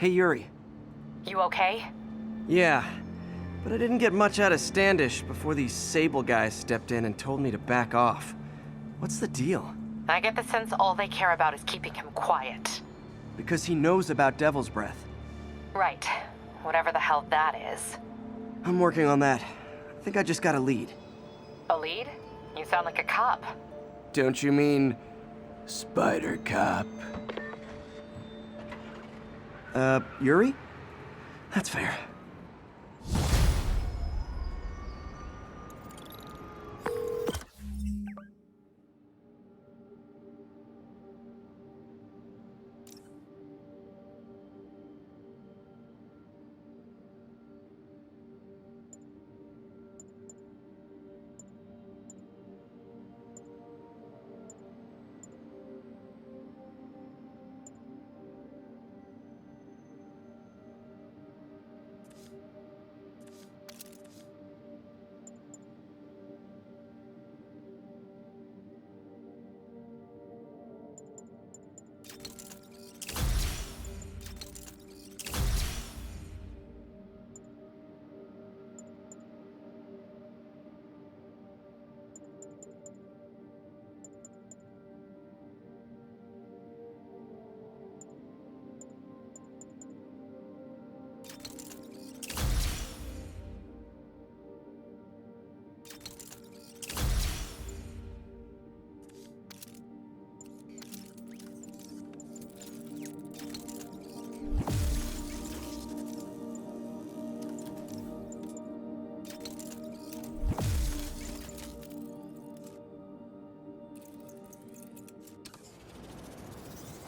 Hey, Yuri. You okay? Yeah, but I didn't get much out of Standish before these Sable guys stepped in and told me to back off. What's the deal? I get the sense all they care about is keeping him quiet. Because he knows about Devil's Breath. Right. Whatever the hell that is. I'm working on that. I think I just got a lead. A lead? You sound like a cop. Don't you mean... Spider Cop? Yuri? That's fair.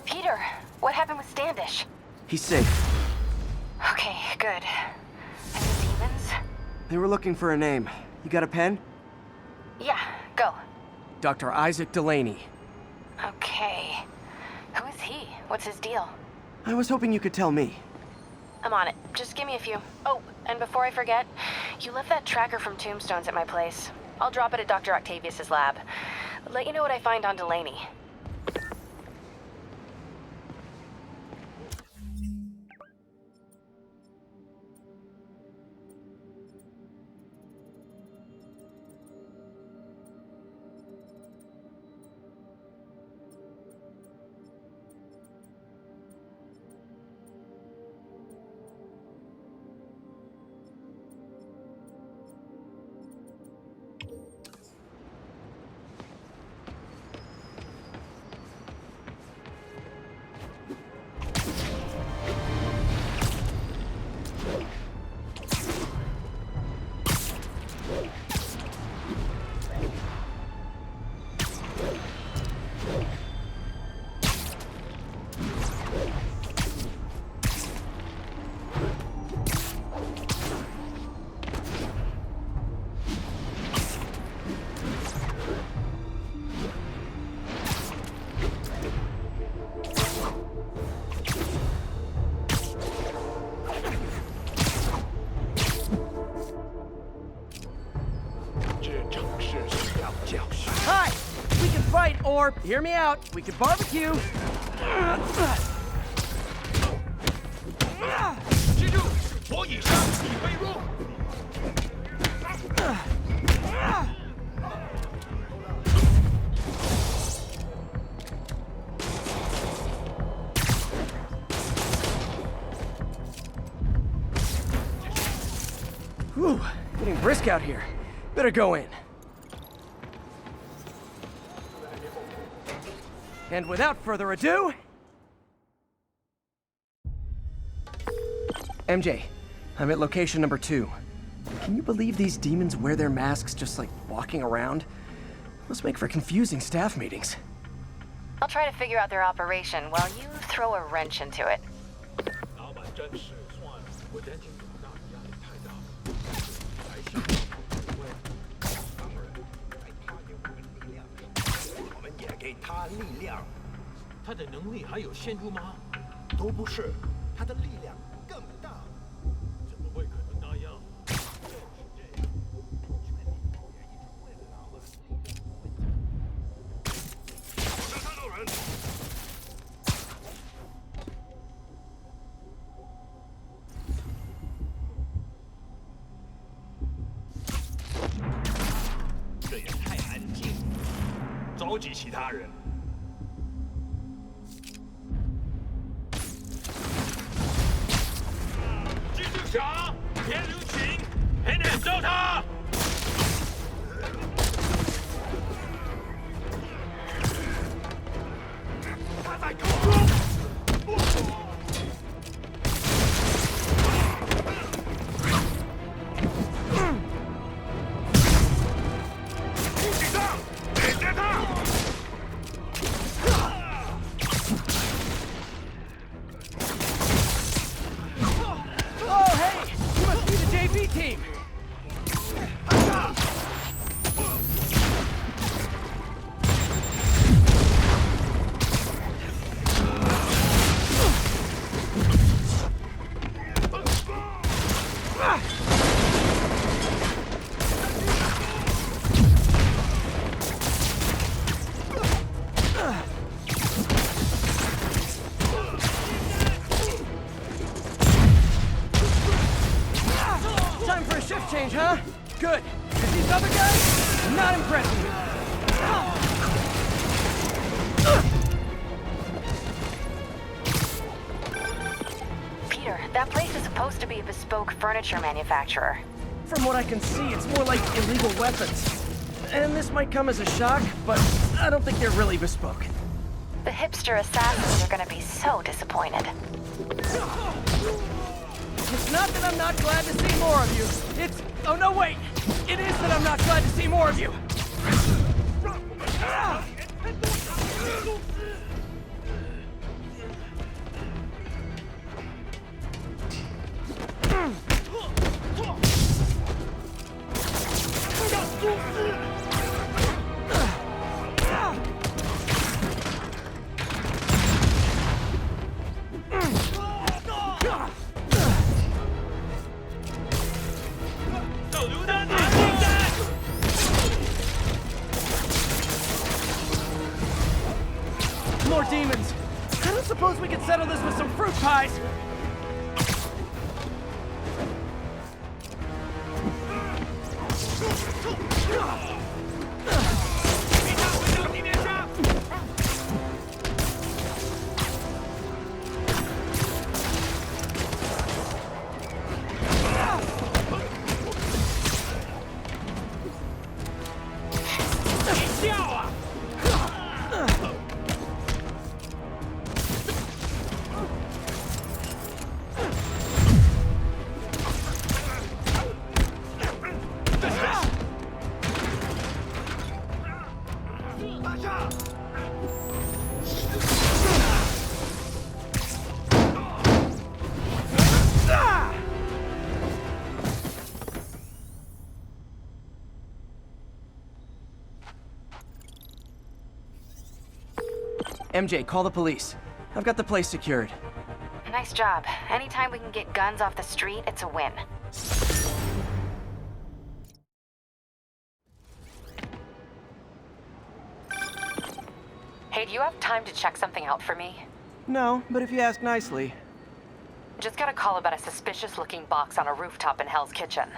Peter, what happened with Standish? He's safe. Okay, good. And the demons? They were looking for a name. You got a pen? Yeah, go. Dr. Isaac Delaney. Okay. Who is he? What's his deal? I was hoping you could tell me. I'm on it. Just give me a few. Oh, and before I forget, you left that tracker from Tombstones at my place. I'll drop it at Dr. Octavius's lab. Let you know what I find on Delaney. Hi! We can fight, or, hear me out, we can barbecue! Whew, getting brisk out here. Better go in. And without further ado... MJ, I'm at location number 2. Can you believe these demons wear their masks just like walking around? Must make for confusing staff meetings. I'll try to figure out their operation while you throw a wrench into it. 这也太安静了，召集其他人。继续抢，别留情，黑脸招他！他在空中。 Team! Change, huh? Good. Because these other guys, not impressing me. Peter, that place is supposed to be a bespoke furniture manufacturer. From what I can see, it's more like illegal weapons. And this might come as a shock, but I don't think they're really bespoke. The hipster assassins are gonna be so disappointed. It's not that I'm not glad to see more of you. It's... Oh, no, wait! It is that I'm not glad to see more of you! More demons! I don't suppose we could settle this with some fruit pies! MJ, call the police. I've got the place secured. Nice job. Anytime we can get guns off the street, it's a win. Hey, do you have time to check something out for me? No, but if you ask nicely. Just got a call about a suspicious-looking box on a rooftop in Hell's Kitchen.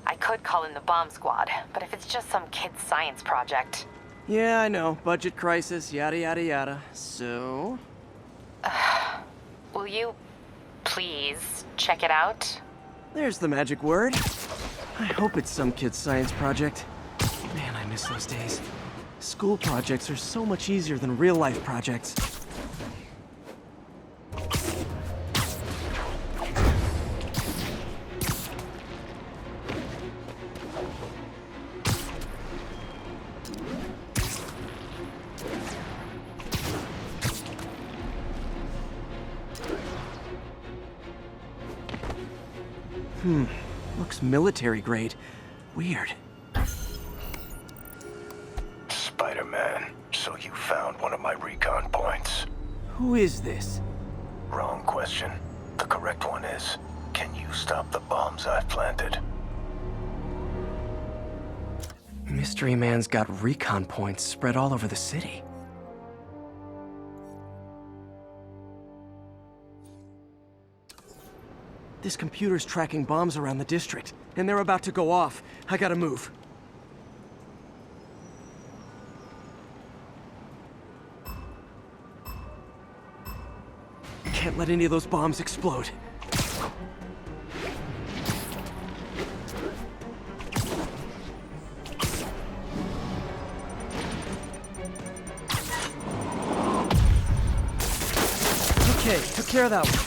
I could call in the bomb squad, but if it's just some kid's science project... Yeah, I know. Budget crisis, yada yada yada. So? Will you... please check it out? There's the magic word. I hope it's some kid's science project. Man, I miss those days. School projects are so much easier than real-life projects. Looks military grade. Weird. Spider-Man, so you found one of my recon points. Who is this? Wrong question. The correct one is, can you stop the bombs I've planted? Mystery Man's got recon points spread all over the city. This computer's tracking bombs around the district, and they're about to go off. I gotta move. can't let any of those bombs explode. Okay, took care of that one.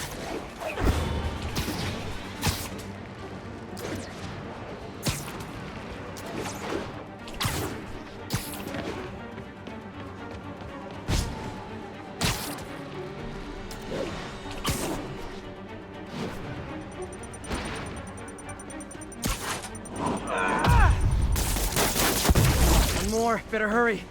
One more, better hurry.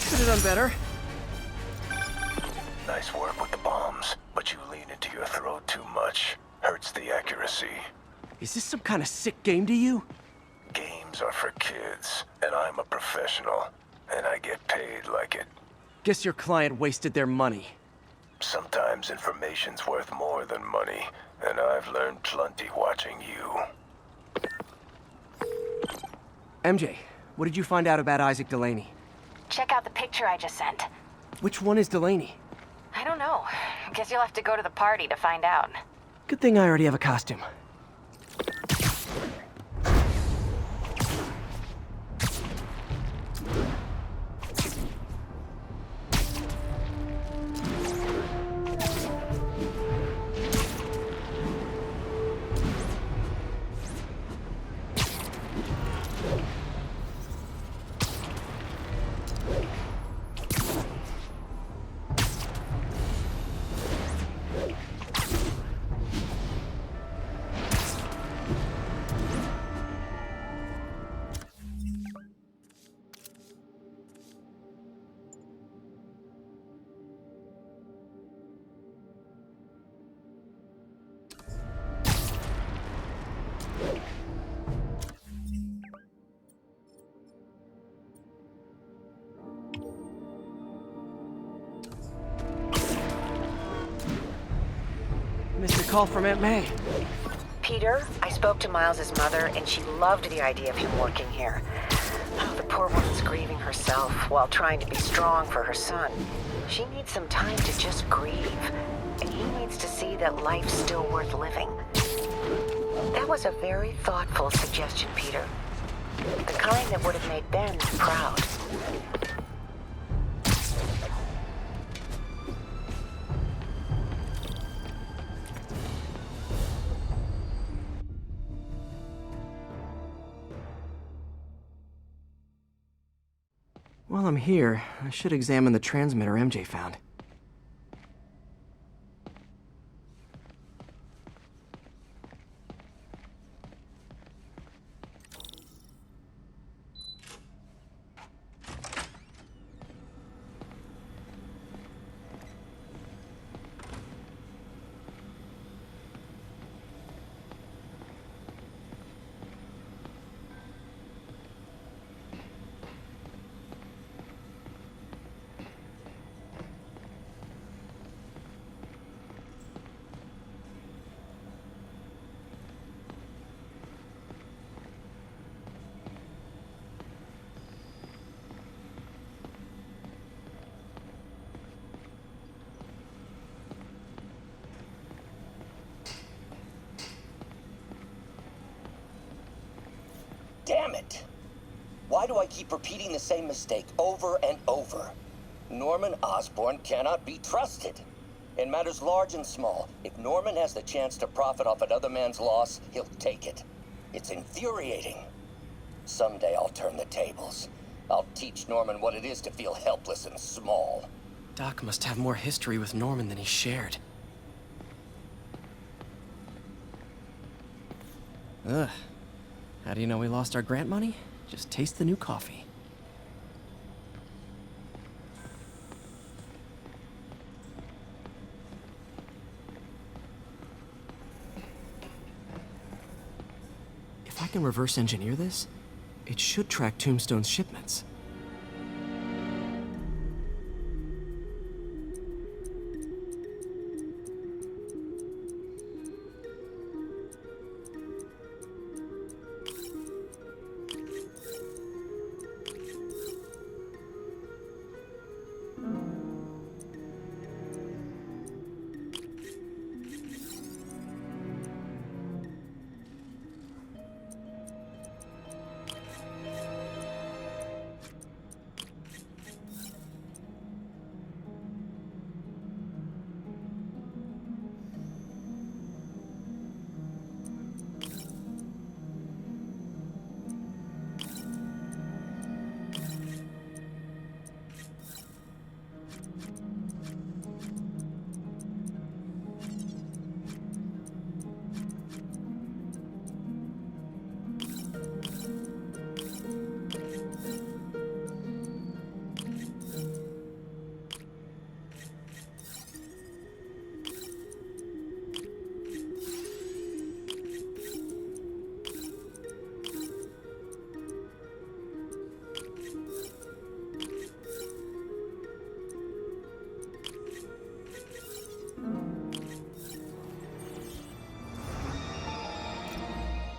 Could have done better. Nice work with the bombs, but you lean into your throat too much. Hurts the accuracy. Is this some kind of sick game to you? Games are for kids, and I'm a professional, and I get paid like it. Guess your client wasted their money. Sometimes information's worth more than money, and I've learned plenty watching you. MJ, what did you find out about Isaac Delaney? Check out the picture I just sent. Which one is Delaney? I don't know. Guess you'll have to go to the party to find out. Good thing I already have a costume. Missed a call from Aunt May. Peter, I spoke to Miles's mother, and she loved the idea of him working here. Oh, the poor woman's grieving herself while trying to be strong for her son. She needs some time to just grieve, and he needs to see that life's still worth living. That was a very thoughtful suggestion, Peter. The kind that would have made Ben proud. While I'm here, I should examine the transmitter MJ found. Damn it! Why do I keep repeating the same mistake over and over? Norman Osborn cannot be trusted. In matters large and small, if Norman has the chance to profit off another man's loss, he'll take it. It's infuriating. Someday I'll turn the tables. I'll teach Norman what it is to feel helpless and small. Doc must have more history with Norman than he shared. Ugh. How do you know we lost our grant money? Just taste the new coffee. If I can reverse engineer this, it should track Tombstone's shipments.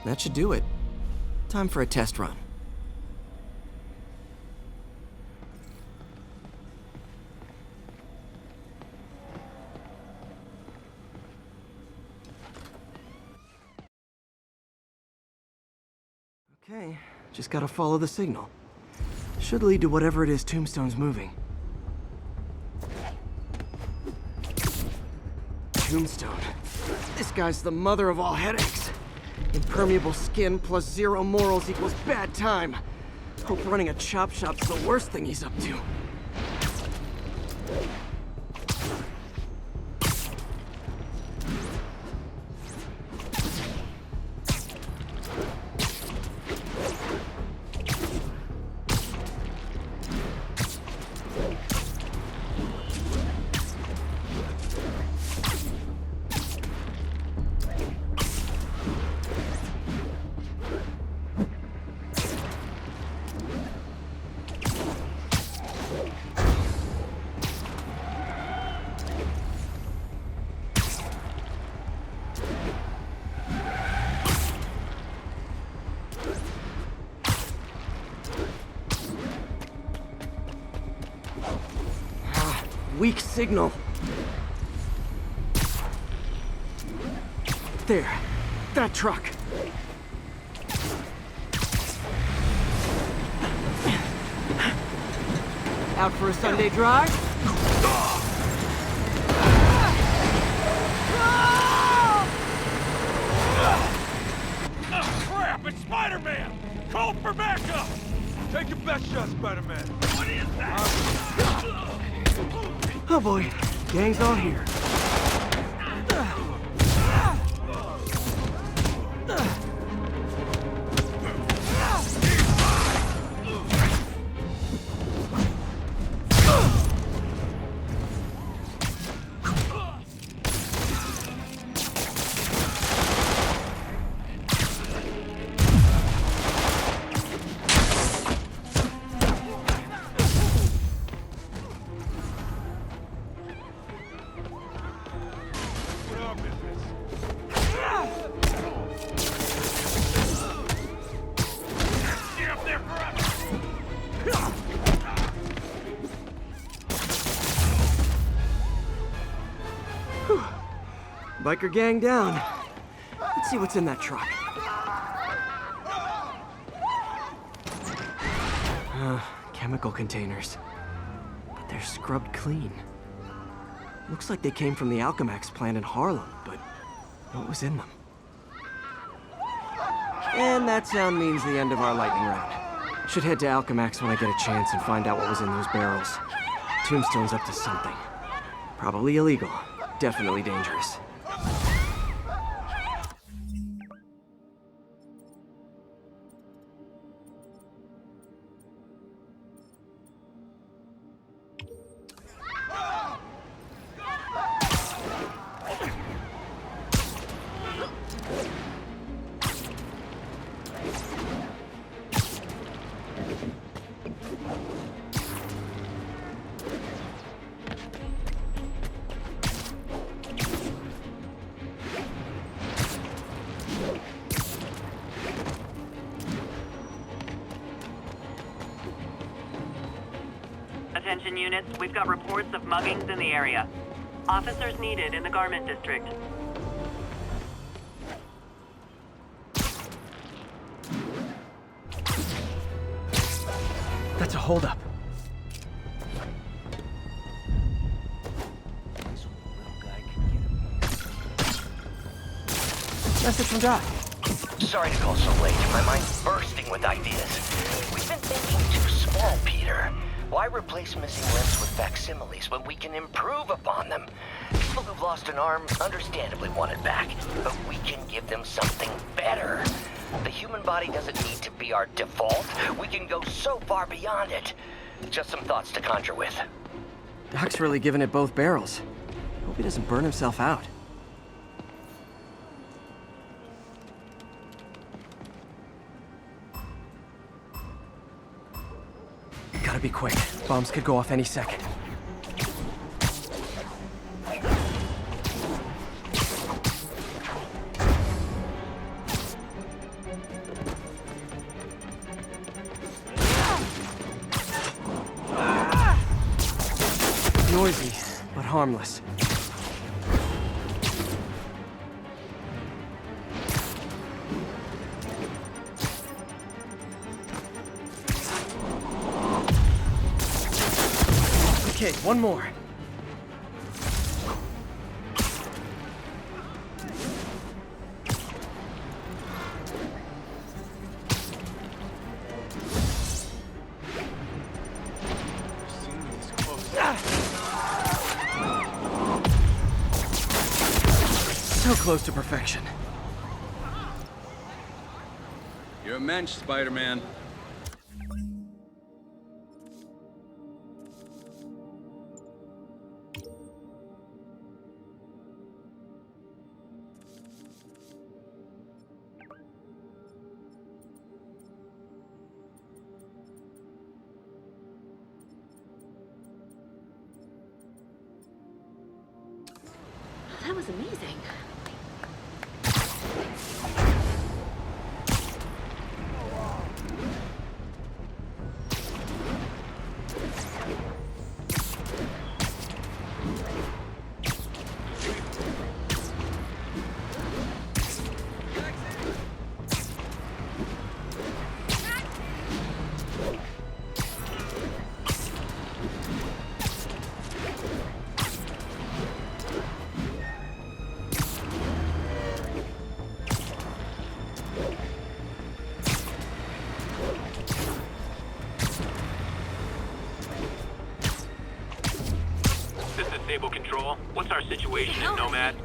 That should do it. Time for a test run. Okay, just gotta follow the signal. Should lead to whatever it is Tombstone's moving. Tombstone. This guy's the mother of all headaches. Impermeable skin plus zero morals equals bad time. Hope running a chop shop's the worst thing he's up to. Weak signal. There. That truck. Out for a Sunday drive? Crap! It's Spider-Man! Call for backup! Take your best shot, Spider-Man. What is that? Oh boy, gang's all here. Biker gang down. Let's see what's in that truck. Chemical containers. But they're scrubbed clean. Looks like they came from the Alchemax plant in Harlem, but what was in them? And that sound means the end of our lightning round. Should head to Alchemax when I get a chance and find out what was in those barrels. Tombstone's up to something. Probably illegal. Definitely dangerous. attention units. We've got reports of muggings in the area. Officers needed in the garment district. That's a holdup. Message from Doc. Sorry to call so late. My mind's bursting with ideas. We've been thinking too small, Peter. Why replace missing limbs with facsimiles when we can improve upon them? People who've lost an arm understandably want it back, but we can give them something better. The human body doesn't need to be our default. We can go so far beyond it. Just some thoughts to conjure with. Doc's really giving it both barrels. Hope he doesn't burn himself out. Gotta be quick. Bombs could go off any second. Noisy, but harmless. Okay, one more. So close to perfection. You're a mensch, Spider-Man. That was amazing. This is Sable Control. What's our situation in Nomad?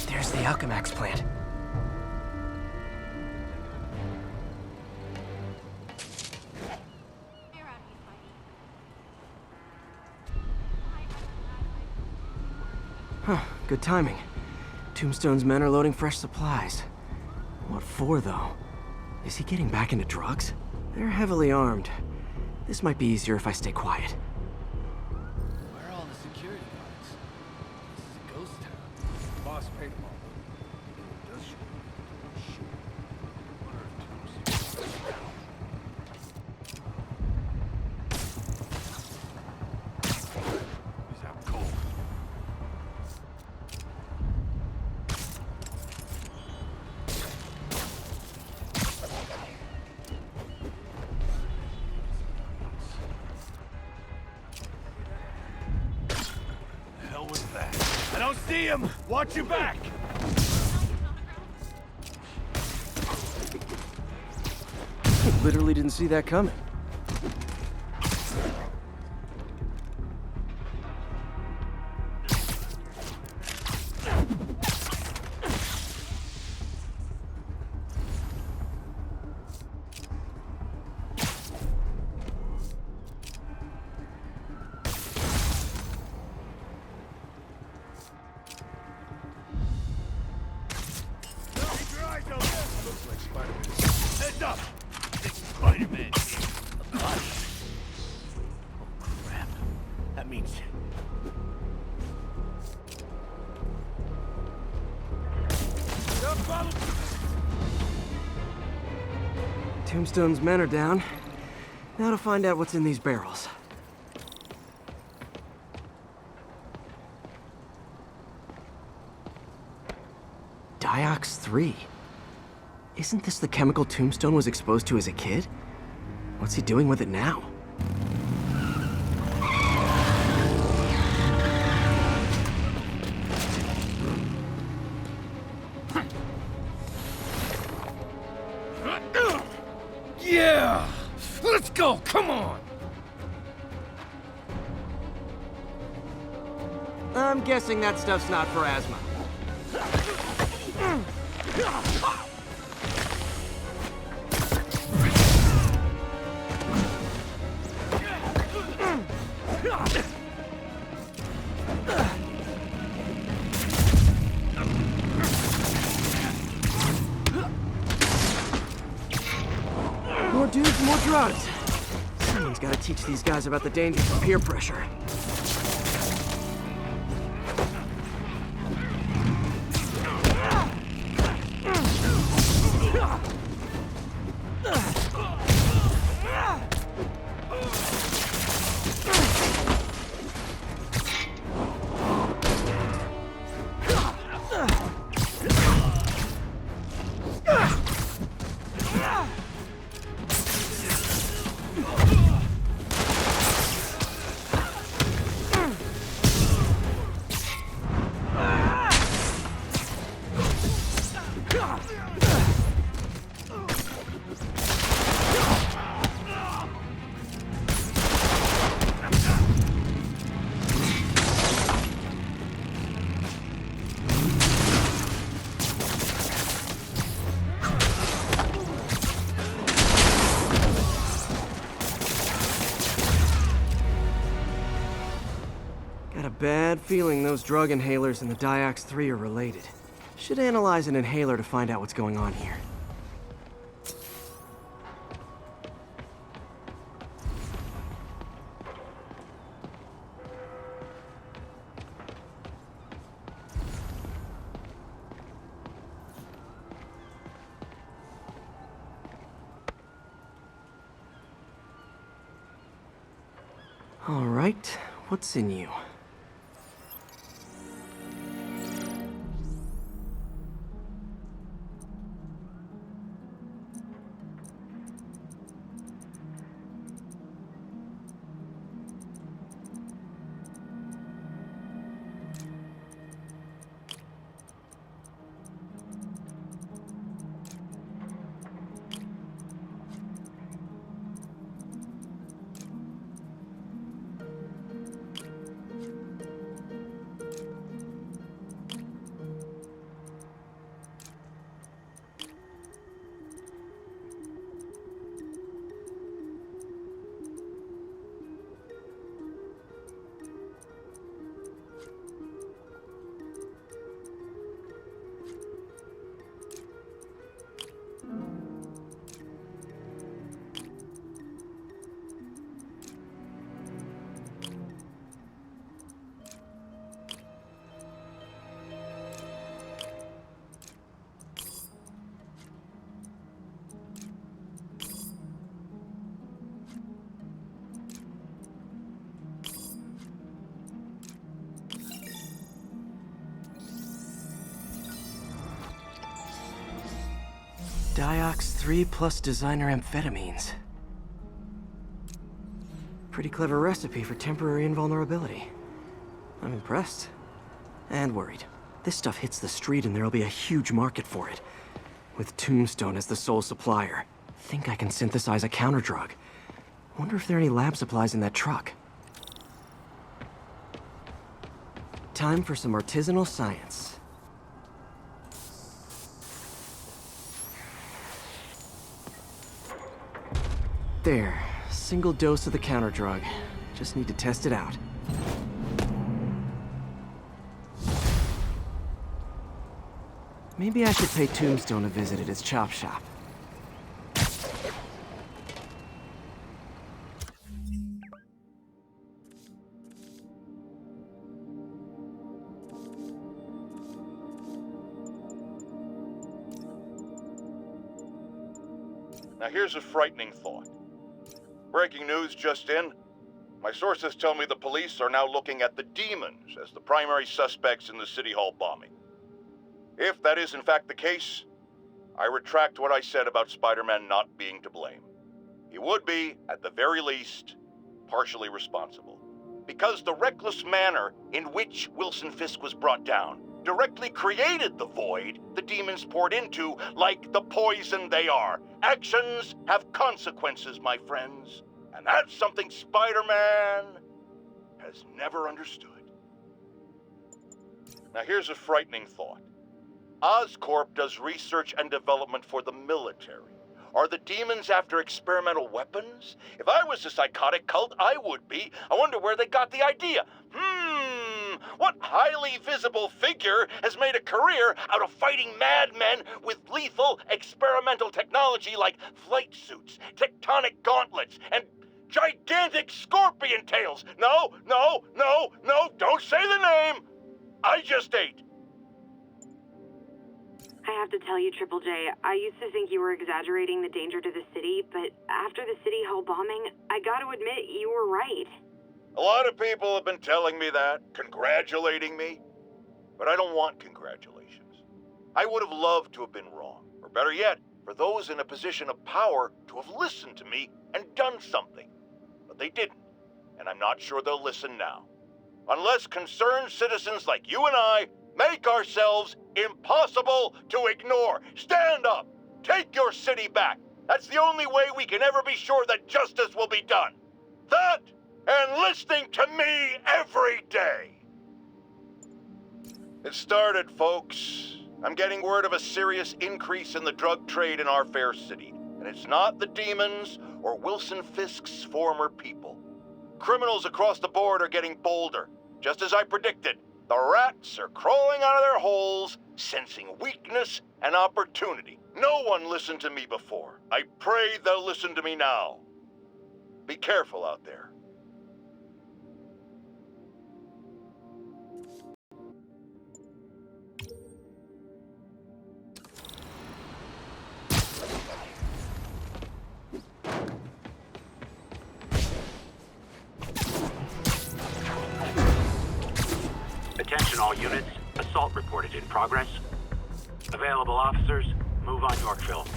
There's the Alchemax plant. Huh, good timing. Tombstone's men are loading fresh supplies. What for, though? Is he getting back into drugs? They're heavily armed. This might be easier if I stay quiet. Where are all the security guards? This is a ghost town. Boss paid them all. Does she? Shit. What are He's out cold. see him! Watch your back! Literally didn't see that coming. Keep your eyes open! Looks like Spider-Man. Heads up! It's Spider-Man here. A body. Oh, crap. That means... Tombstone's men are down. Now to find out what's in these barrels. Diox-3. Isn't this the chemical Tombstone was exposed to as a kid? What's he doing with it now? Yeah! Let's go! Come on! I'm guessing that stuff's not for asthma. More dudes, more drugs. Someone's got to teach these guys about the dangers of peer pressure. Got a bad feeling those drug inhalers and the Diox-3 are related. Should analyze an inhaler to find out what's going on here. All right, what's in you? Diox-3 plus designer amphetamines. Pretty clever recipe for temporary invulnerability. I'm impressed. And worried. This stuff hits the street and there'll be a huge market for it. With Tombstone as the sole supplier, think I can synthesize a counterdrug. Wonder if there are any lab supplies in that truck. Time for some artisanal science. There, single dose of the counterdrug. Just need to test it out. Maybe I should pay Tombstone a visit at his chop shop. Now here's a frightening thought. Breaking news just in. My sources tell me the police are now looking at the demons as the primary suspects in the City Hall bombing. If that is in fact the case, I retract what I said about Spider-Man not being to blame. He would be, at the very least, partially responsible. Because the reckless manner in which Wilson Fisk was brought down directly created the void the demons poured into, like the poison they are. Actions have consequences, my friends. And that's something Spider-Man has never understood. Now here's a frightening thought. Oscorp does research and development for the military. Are the demons after experimental weapons? If I was a psychotic cult, I would be. I wonder where they got the idea. What highly visible figure has made a career out of fighting madmen with lethal experimental technology like flight suits, tectonic gauntlets, and gigantic scorpion tails? No, don't say the name! I just ate. I have to tell you, Triple J, I used to think you were exaggerating the danger to the city, but after the City Hall bombing, I gotta admit, you were right. A lot of people have been telling me that, congratulating me, but I don't want congratulations. I would have loved to have been wrong, or better yet, for those in a position of power to have listened to me and done something. But they didn't, and I'm not sure they'll listen now. Unless concerned citizens like you and I make ourselves impossible to ignore. Stand up! Take your city back! That's the only way we can ever be sure that justice will be done. That, and listening to me every day. It started, folks. I'm getting word of a serious increase in the drug trade in our fair city. And it's not the demons or Wilson Fisk's former people. Criminals across the board are getting bolder. Just as I predicted, the rats are crawling out of their holes, sensing weakness and opportunity. No one listened to me before. I pray they'll listen to me now. Be careful out there. Attention all units. Assault reported in progress. Available officers, move on Yorkville.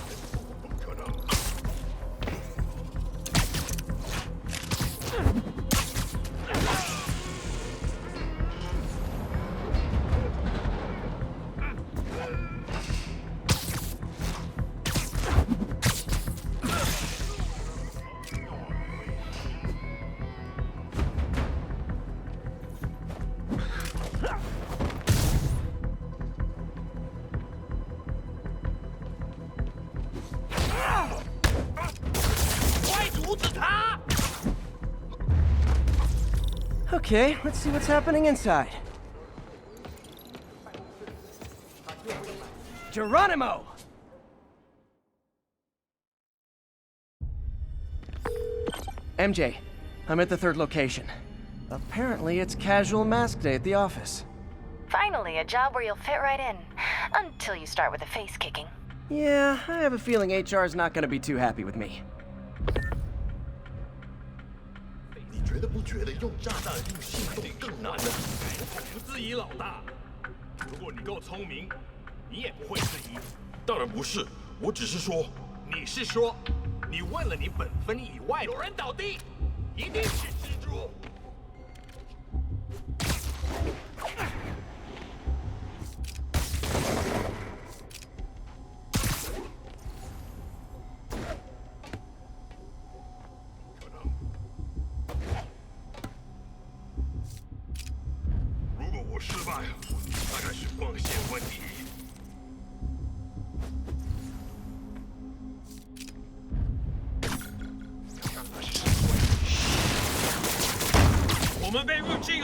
Okay, let's see what's happening inside. Geronimo! MJ, I'm at the third location. Apparently it's casual mask day at the office. Finally, a job where you'll fit right in. Until you start with the face kicking. Yeah, I have a feeling HR's not gonna be too happy with me. 觉得不觉得用炸弹入系统更难呢？我不质疑老大，如果你够聪明，你也不会质疑。当然不是，我只是说，你是说，你问了你本分以外，有人倒地，一定是蜘蛛。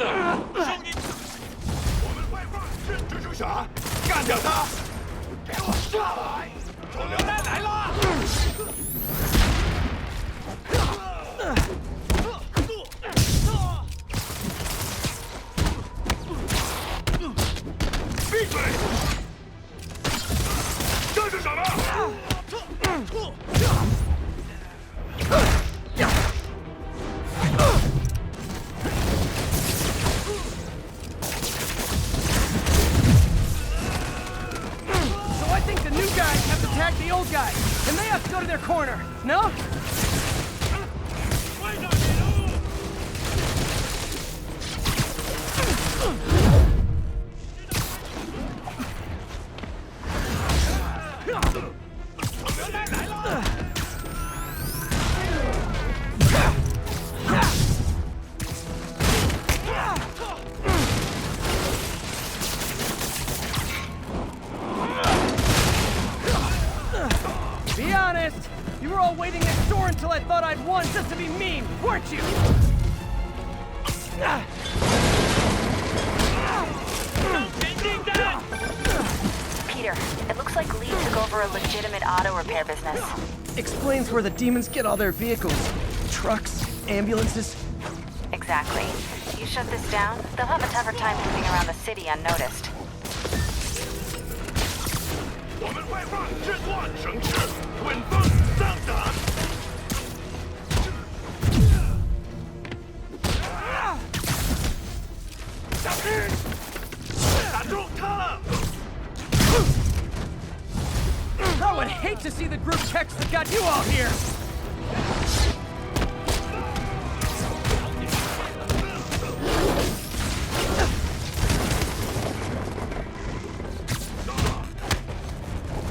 的声音。我们外放是蜘蛛侠，干掉他！给我上来！臭流氓来了！闭嘴！这是什么？The old guys, and they have to go to their corner, no? Be honest, you were all waiting next door until I thought I'd won just to be mean, weren't you? Peter, it looks like Lee took over a legitimate auto repair business. Explains where the demons get all their vehicles. Trucks, ambulances. Exactly. You shut this down, they'll have a tougher time moving around the city unnoticed. 我们外放制作城市，稳风上涨。小心！打中他了！ I would hate to see the group text that got you all here!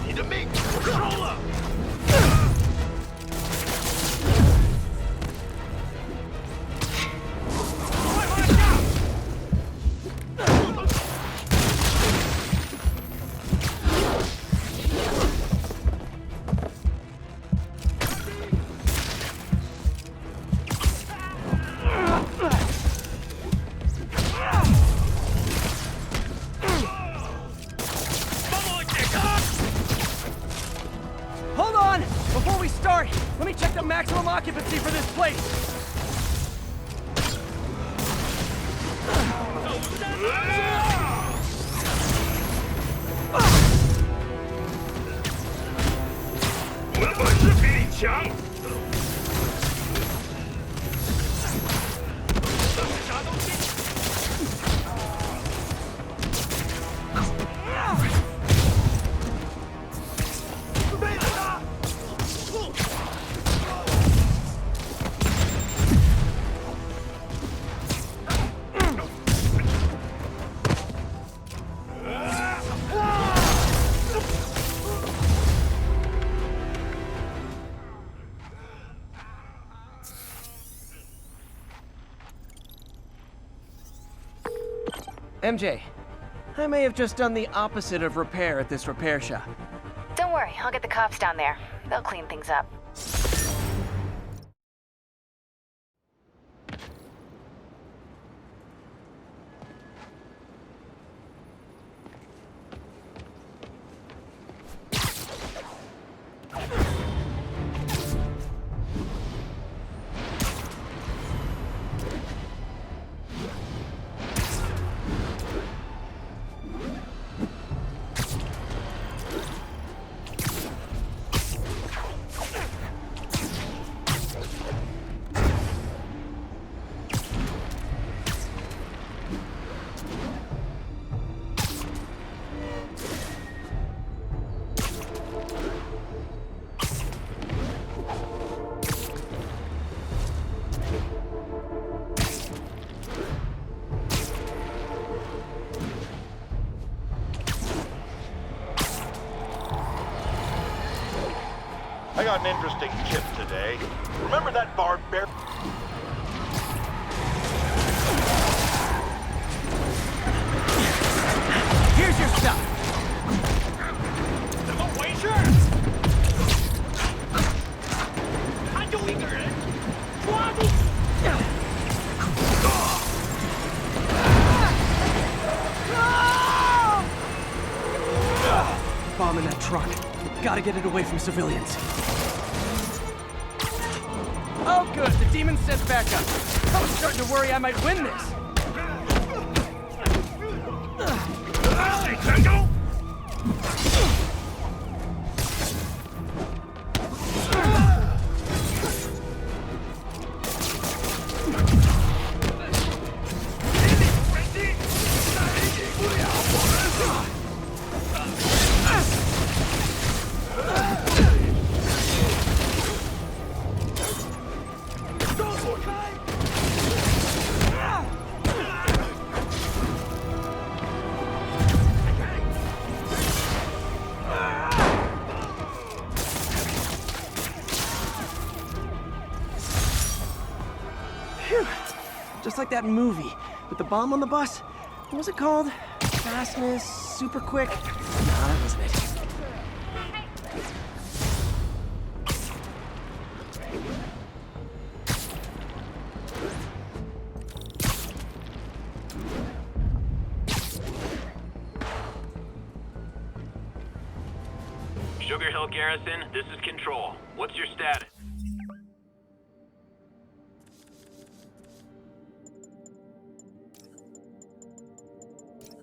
你的命我收了！快放下！ Hold on! Before we start, let me check the maximum occupancy for this place! 我的本事比你强！这是啥东西？ 背着他！MJ, I may have just done the opposite of repair at this repair shop. Don't worry, I'll get the cops down there. They'll clean things up. I got an interesting tip today. Remember that barbarian? Here's your stuff! 怎么回事？他就一个人，抓住！ truck. Gotta get it away from civilians. Oh good, the demon's sent back up. I was starting to worry I might win this. Just like that movie with the bomb on the bus. What was it called? Fastness, super quick? Nah, that wasn't it. Sugar Hill Garrison, this is Control. What's your status?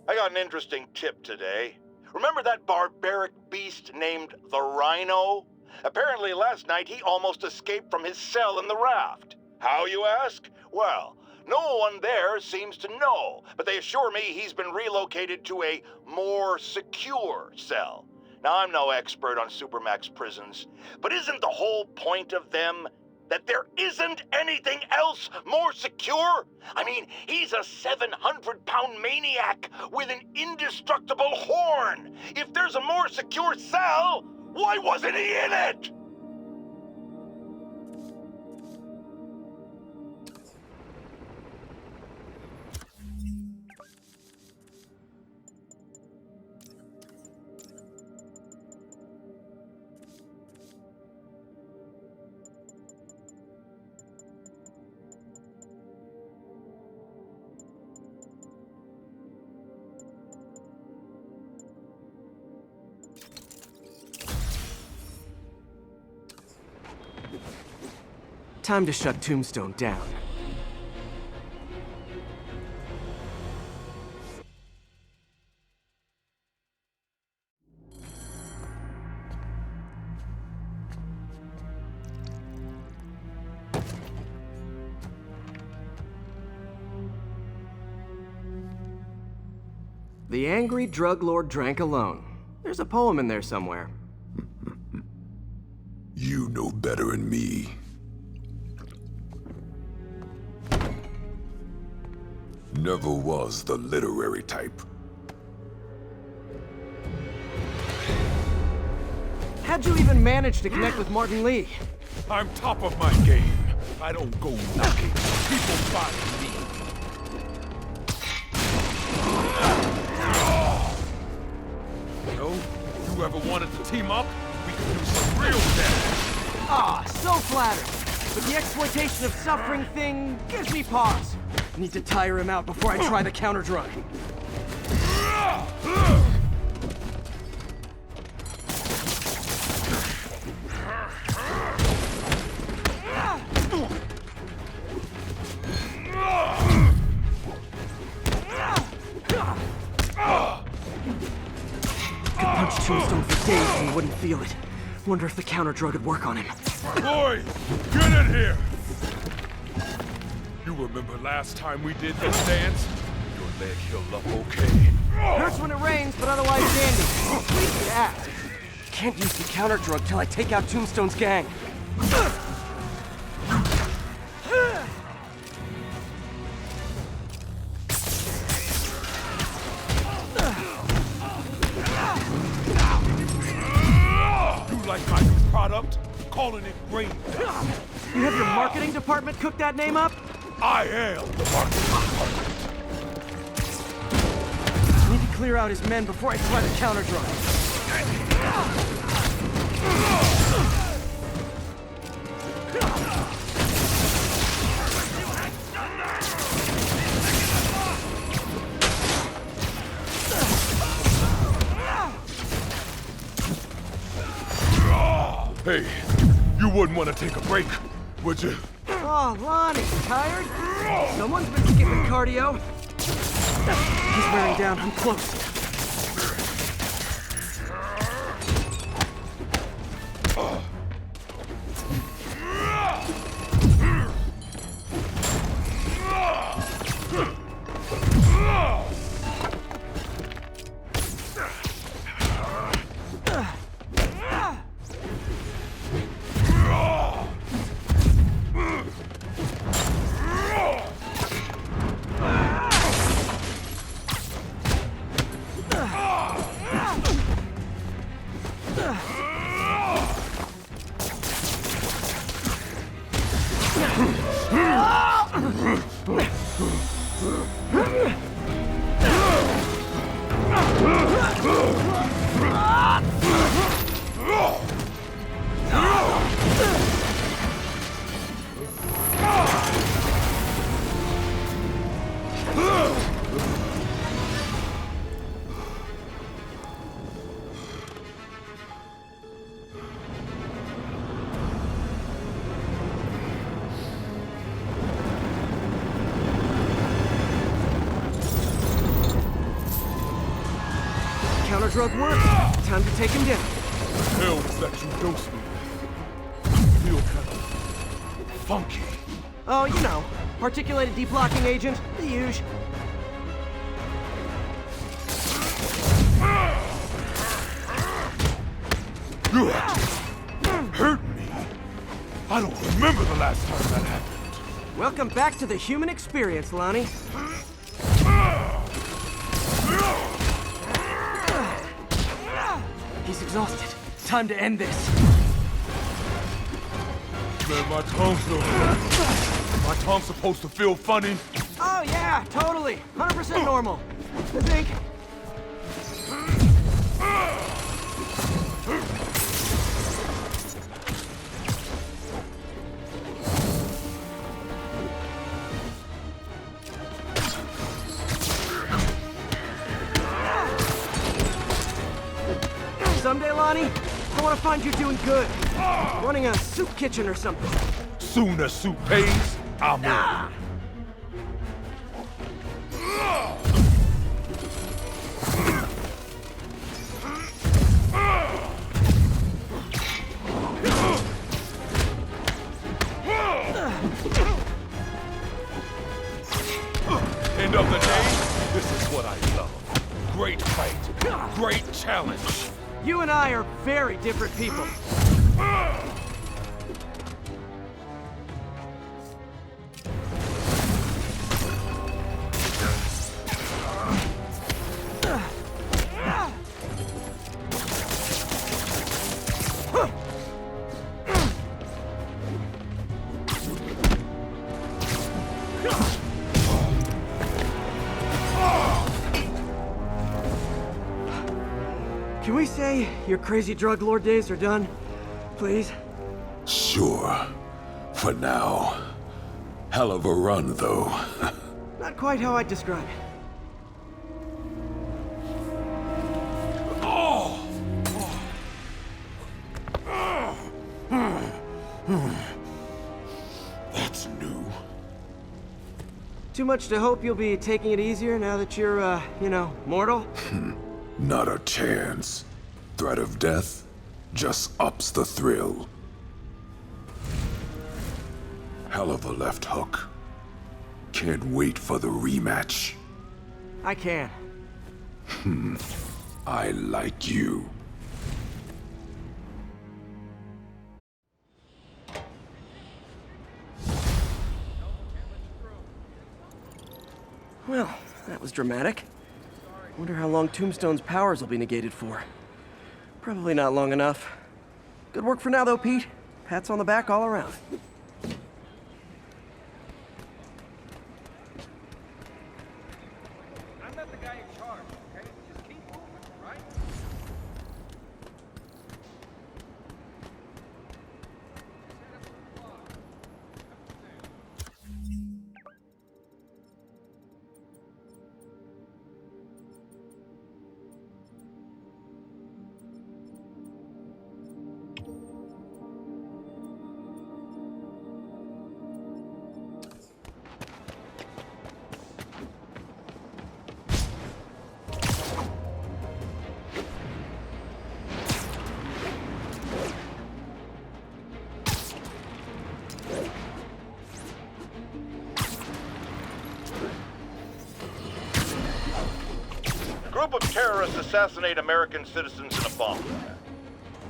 I got an interesting tip today. Remember that barbaric beast named the Rhino? Apparently last night he almost escaped from his cell in the raft. How, you ask? Well, no one there seems to know, but they assure me he's been relocated to a more secure cell. Now, I'm no expert on Supermax prisons, but isn't the whole point of them that there isn't anything else more secure? I mean, he's a 700-pound maniac with an indestructible horn. If there's a more secure cell, why wasn't he in it? Time to shut Tombstone down. The angry drug lord drank alone. There's a poem in there somewhere. You know better than me. Never was the literary type. How'd you even manage to connect with Martin Lee? I'm top of my game. I don't go knocking. People find me. So, you ever wanted to team up? We can do some real damage. Ah, so flattered. But the exploitation of suffering thing gives me pause. Need to tire him out before I try the counter drug. Could punch Tombstone for days and he wouldn't feel it. Wonder if the counter drug would work on him. Boys, get in here! You remember last time we did this dance? Your leg healed up okay. Hurts when it rains, but otherwise dandy. Please to act. Can't use the counter drug till I take out Tombstone's gang. You like my new product? Calling it brain. You have your marketing department cook that name up? I am the marketing department. Need to clear out his men before I try the counter drug. Hey, you wouldn't want to take a break, would you? Oh, Lonnie, tired? Someone's been skipping cardio. He's wearing down. I'm close. Counter-drug work. Time to take him down. The hell was that you dosed me with? I feel kind of funky. Oh, you know, particulated deblocking agent, the usual. You actually hurt me. I don't remember the last time that happened. Welcome back to the human experience, Lonnie. He's exhausted. Time to end this. Man, my tongue's supposed to feel funny. Oh yeah, totally. 100% normal. I think. Someday, Lonnie, I want to find you doing good. Running a soup kitchen or something. Soon as soup pays, I'm in. End of the day, this is what I love. Great fight, great challenge. You and I are very different people. Can we say your crazy drug lord days are done? Please? Sure. For now. Hell of a run, though. Not quite how I'd describe it. That's new. Too much to hope you'll be taking it easier now that you're, you know, mortal? Not a chance. Threat of death just ups the thrill. Hell of a left hook. Can't wait for the rematch. I can. I like you. Well, that was dramatic. Wonder how long Tombstone's powers will be negated for. Probably not long enough. Good work for now, though, Pete. Pats on the back all around. I'm not the guy in charge, okay? Just keep moving, right? group of terrorists assassinate American citizens in a bomb attack.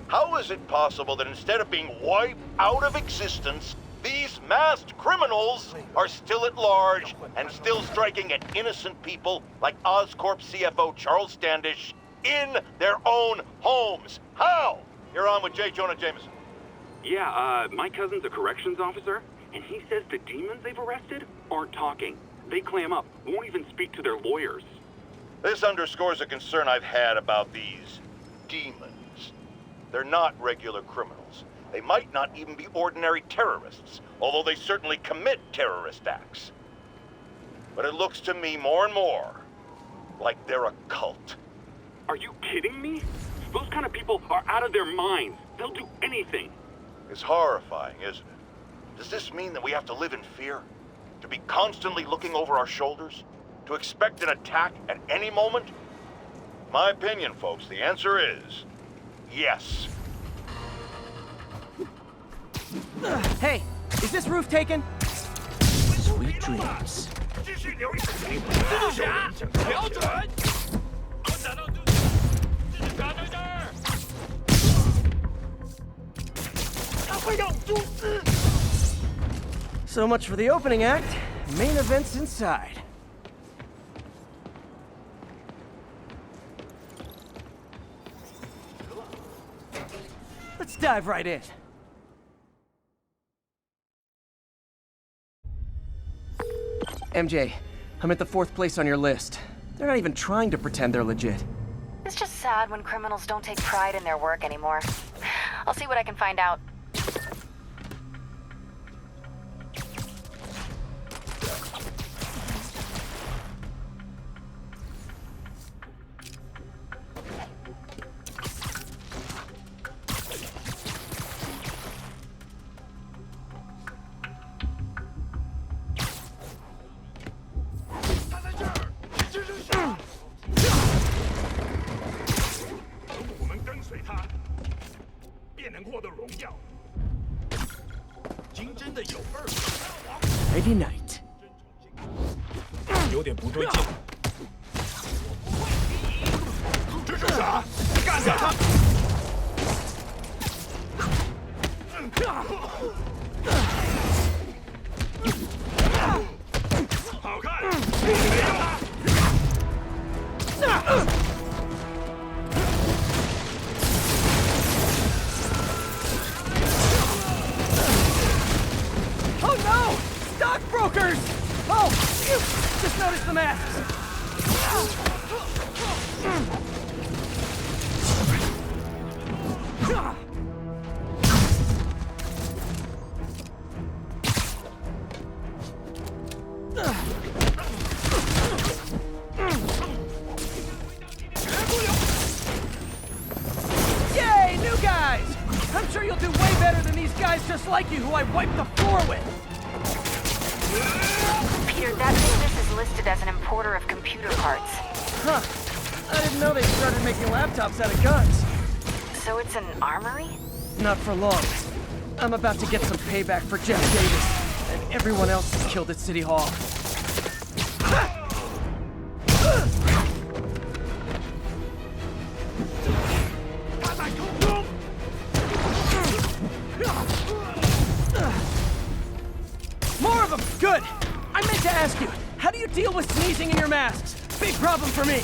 How is it possible that instead of being wiped out of existence, these masked criminals are still at large and still striking at innocent people like Oscorp CFO Charles Standish in their own homes? How? You're on with J. Jonah Jameson. Yeah, my cousin's a corrections officer, and he says the demons they've arrested aren't talking. They clam up, won't even speak to their lawyers. This underscores a concern I've had about these demons. They're not regular criminals. They might not even be ordinary terrorists, although they certainly commit terrorist acts. But it looks to me more and more like they're a cult. Are you kidding me? Those kind of people are out of their minds. They'll do anything. It's horrifying, isn't it? Does this mean that we have to live in fear? To be constantly looking over our shoulders? To expect an attack at any moment? My opinion, folks, the answer is yes. Hey, is this roof taken? Sweet dreams. So much for the opening act. Main event's inside. Let's dive right in. MJ, I'm at the 4th place on your list. They're not even trying to pretend they're legit. It's just sad when criminals don't take pride in their work anymore. I'll see what I can find out. Friday night. 有点不对劲。这是啥？干掉他！好看，没有他。Oh no! Stockbrokers! Oh, phew! Just noticed the masks. Yay, new guys! I'm sure you'll do way better than these guys just like you who I wiped the floor with. Peter, that business is listed as an importer of computer parts. Huh. I didn't know they started making laptops out of guns. So it's an armory? Not for long. I'm about to get some payback for Jeff Davis and everyone else who killed at City Hall. More of them! Good! I meant to ask you, how do you deal with sneezing in your masks? Big problem for me.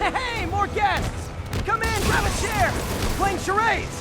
Hey, more guests! Come in, grab a chair! Playing charades!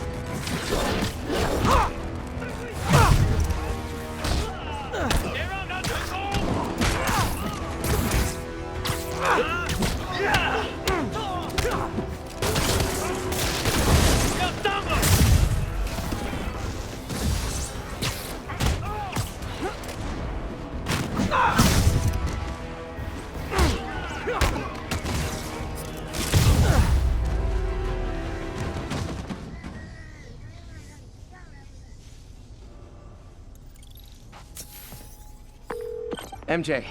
MJ,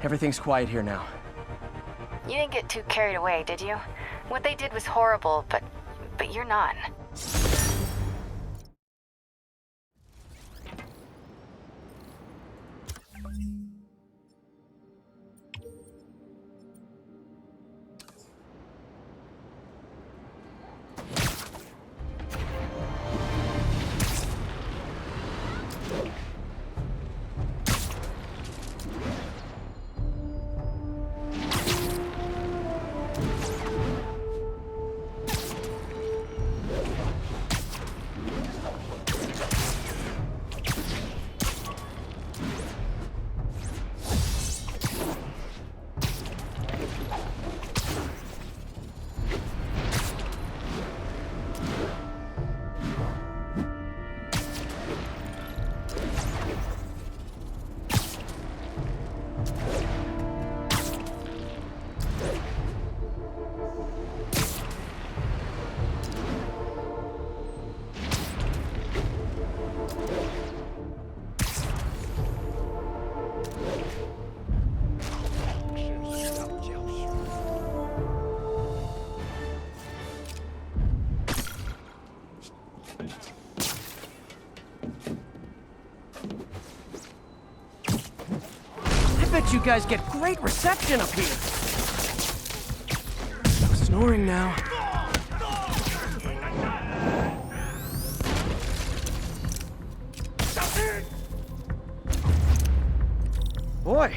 everything's quiet here now. You didn't get too carried away, did you? What they did was horrible, but you're not. I bet you guys get great reception up here. No snoring now. Boy,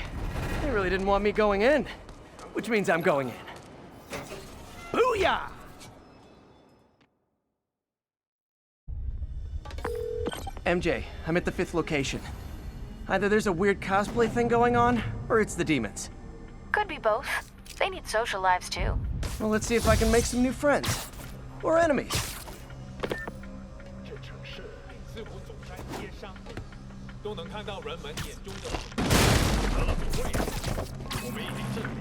they really didn't want me going in. Which means I'm going in. Booyah! MJ, I'm at the 5th location. Either there's a weird cosplay thing going on, or it's the demons. Could be both. They need social lives too. Well, let's see if I can make some new friends. Or enemies. 这城市似乎总在街上，都能看到人们眼中的得了不会啊！我们已经证明，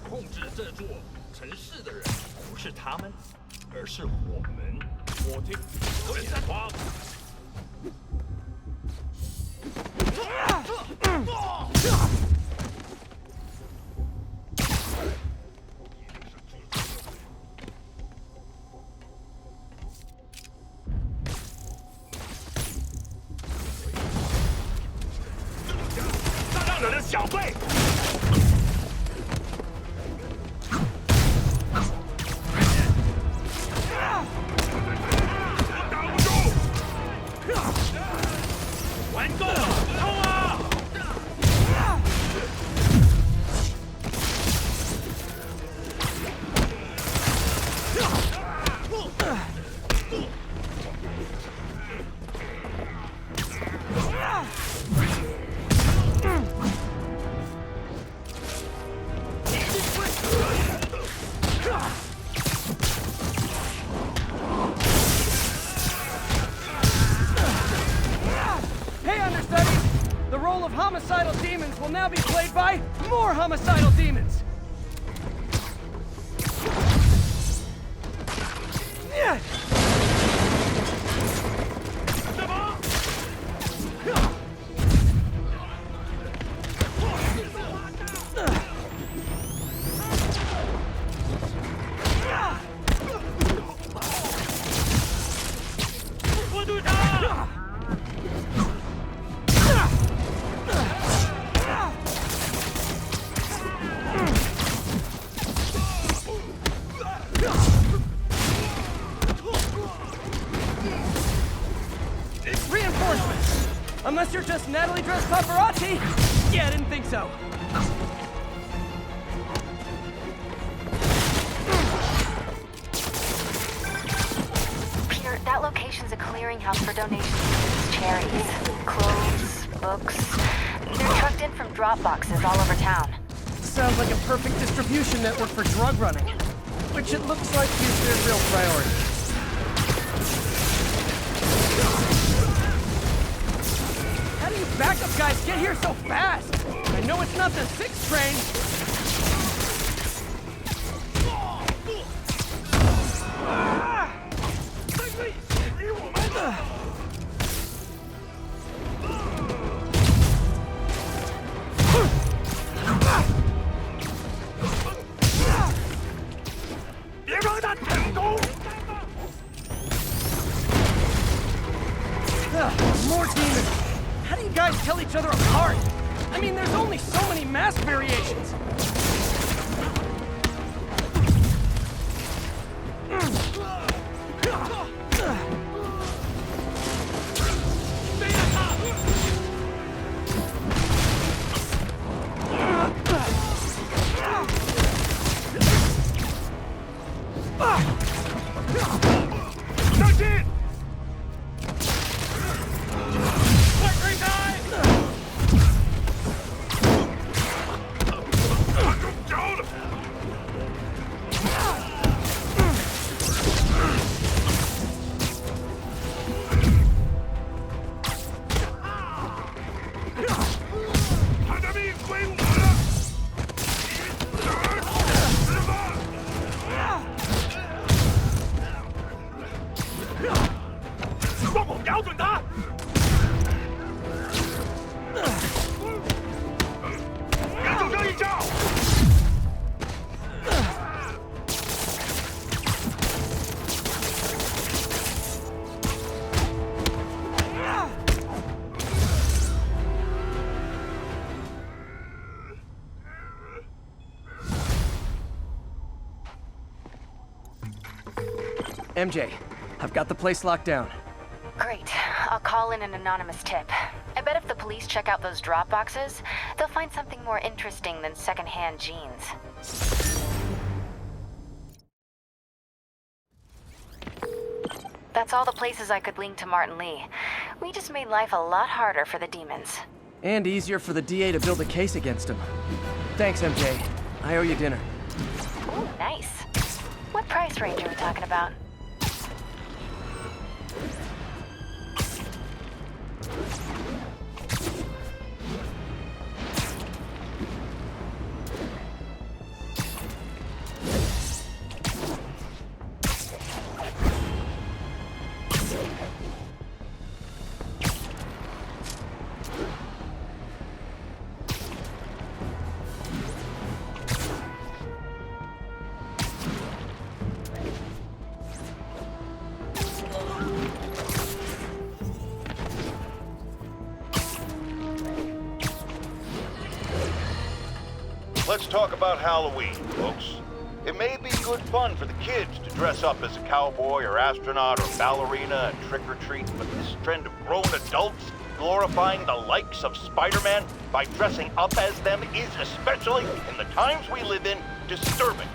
控制这座城市的人不是他们，而是我们。我听有点慌。 让人小辈。 Homicidal demons will now be played by more homicidal demons! Yeah. Unless you're just Natalie dressed paparazzi? Yeah, I didn't think so. Peter, that location's a clearinghouse for donations to charities. Clothes, books. They're trucked in from drop boxes all over town. Sounds like a perfect distribution network for drug running. Which it looks like is their real priority. How do you backup guys get here so fast? I know it's not the 6th train. More demons! How do you guys tell each other apart? I mean, there's only so many mask variations! MJ, I've got the place locked down. Great. I'll call in an anonymous tip. I bet if the police check out those drop boxes, they'll find something more interesting than secondhand jeans. That's all the places I could link to Martin Lee. We just made life a lot harder for the demons. And easier for the DA to build a case against him. Thanks, MJ. I owe you dinner. Ooh, nice. What price range are we talking about? Let's talk about Halloween, folks. It may be good fun for the kids to dress up as a cowboy or astronaut or ballerina and trick-or-treat, but this trend of grown adults glorifying the likes of Spider-Man by dressing up as them is, especially in the times we live in, disturbing.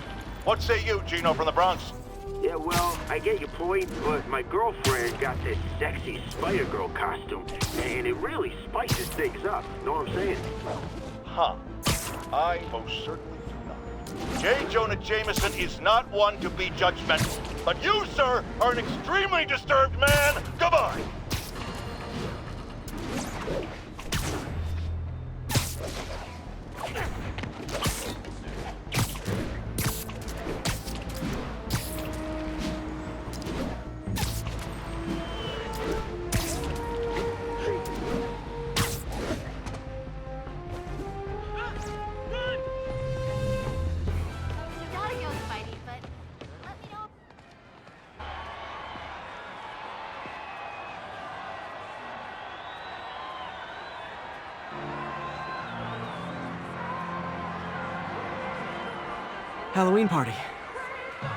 What say you, Gino from the Bronx? Yeah, well, I get your point, but my girlfriend got this sexy Spider-Girl costume, and it really spices things up. Know what I'm saying? Huh. I most certainly do not. J. Jonah Jameson is not one to be judgmental, but you, sir, are an extremely disturbed man. Goodbye. Halloween party.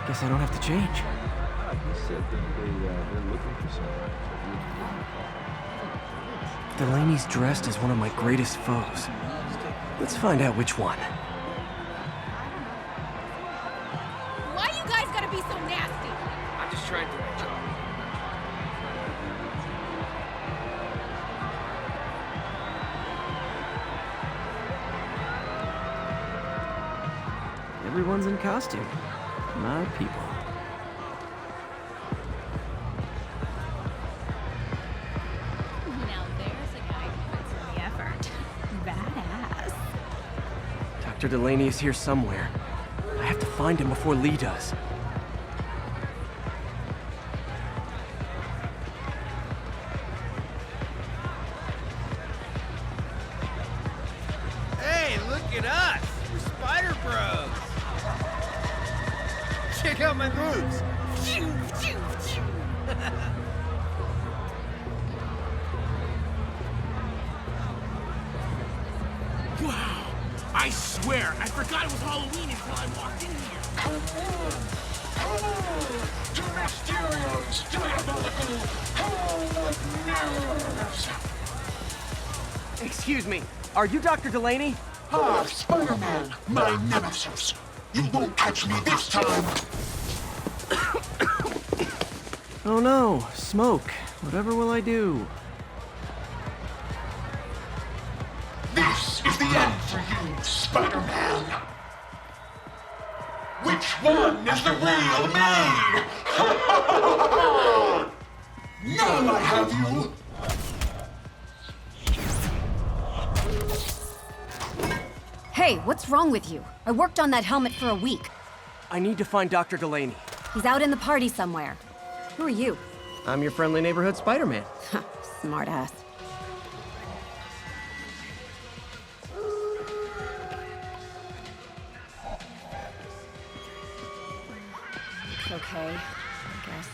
Guess I don't have to change. He said that they're looking for someone. Delaney's dressed as one of my greatest foes. Let's find out which one. Why you guys gotta be so nasty? I'm just trying to do my job. Everyone's in costume. My people. Now there's a guy who puts in the effort. Badass. Dr. Delaney is here somewhere. I have to find him before Lee does. Hey, look at us! We're Spider Bros! Check out my moves! I swear, I forgot it was Halloween until I walked in here. Hello, terrestrials, diabolical nerves. Excuse me, are you Dr. Delaney? Ah, Spider-Man, my nemesis. You won't catch me this time. Oh no, smoke. Whatever will I do? This is the end for you, Spider-Man. Which one is the real me? Now I have you. Hey, what's wrong with you? I worked on that helmet for a week. I need to find Dr. Delaney. He's out in the party somewhere. Who are you? I'm your friendly neighborhood Spider-Man. Smartass. It's okay, I guess.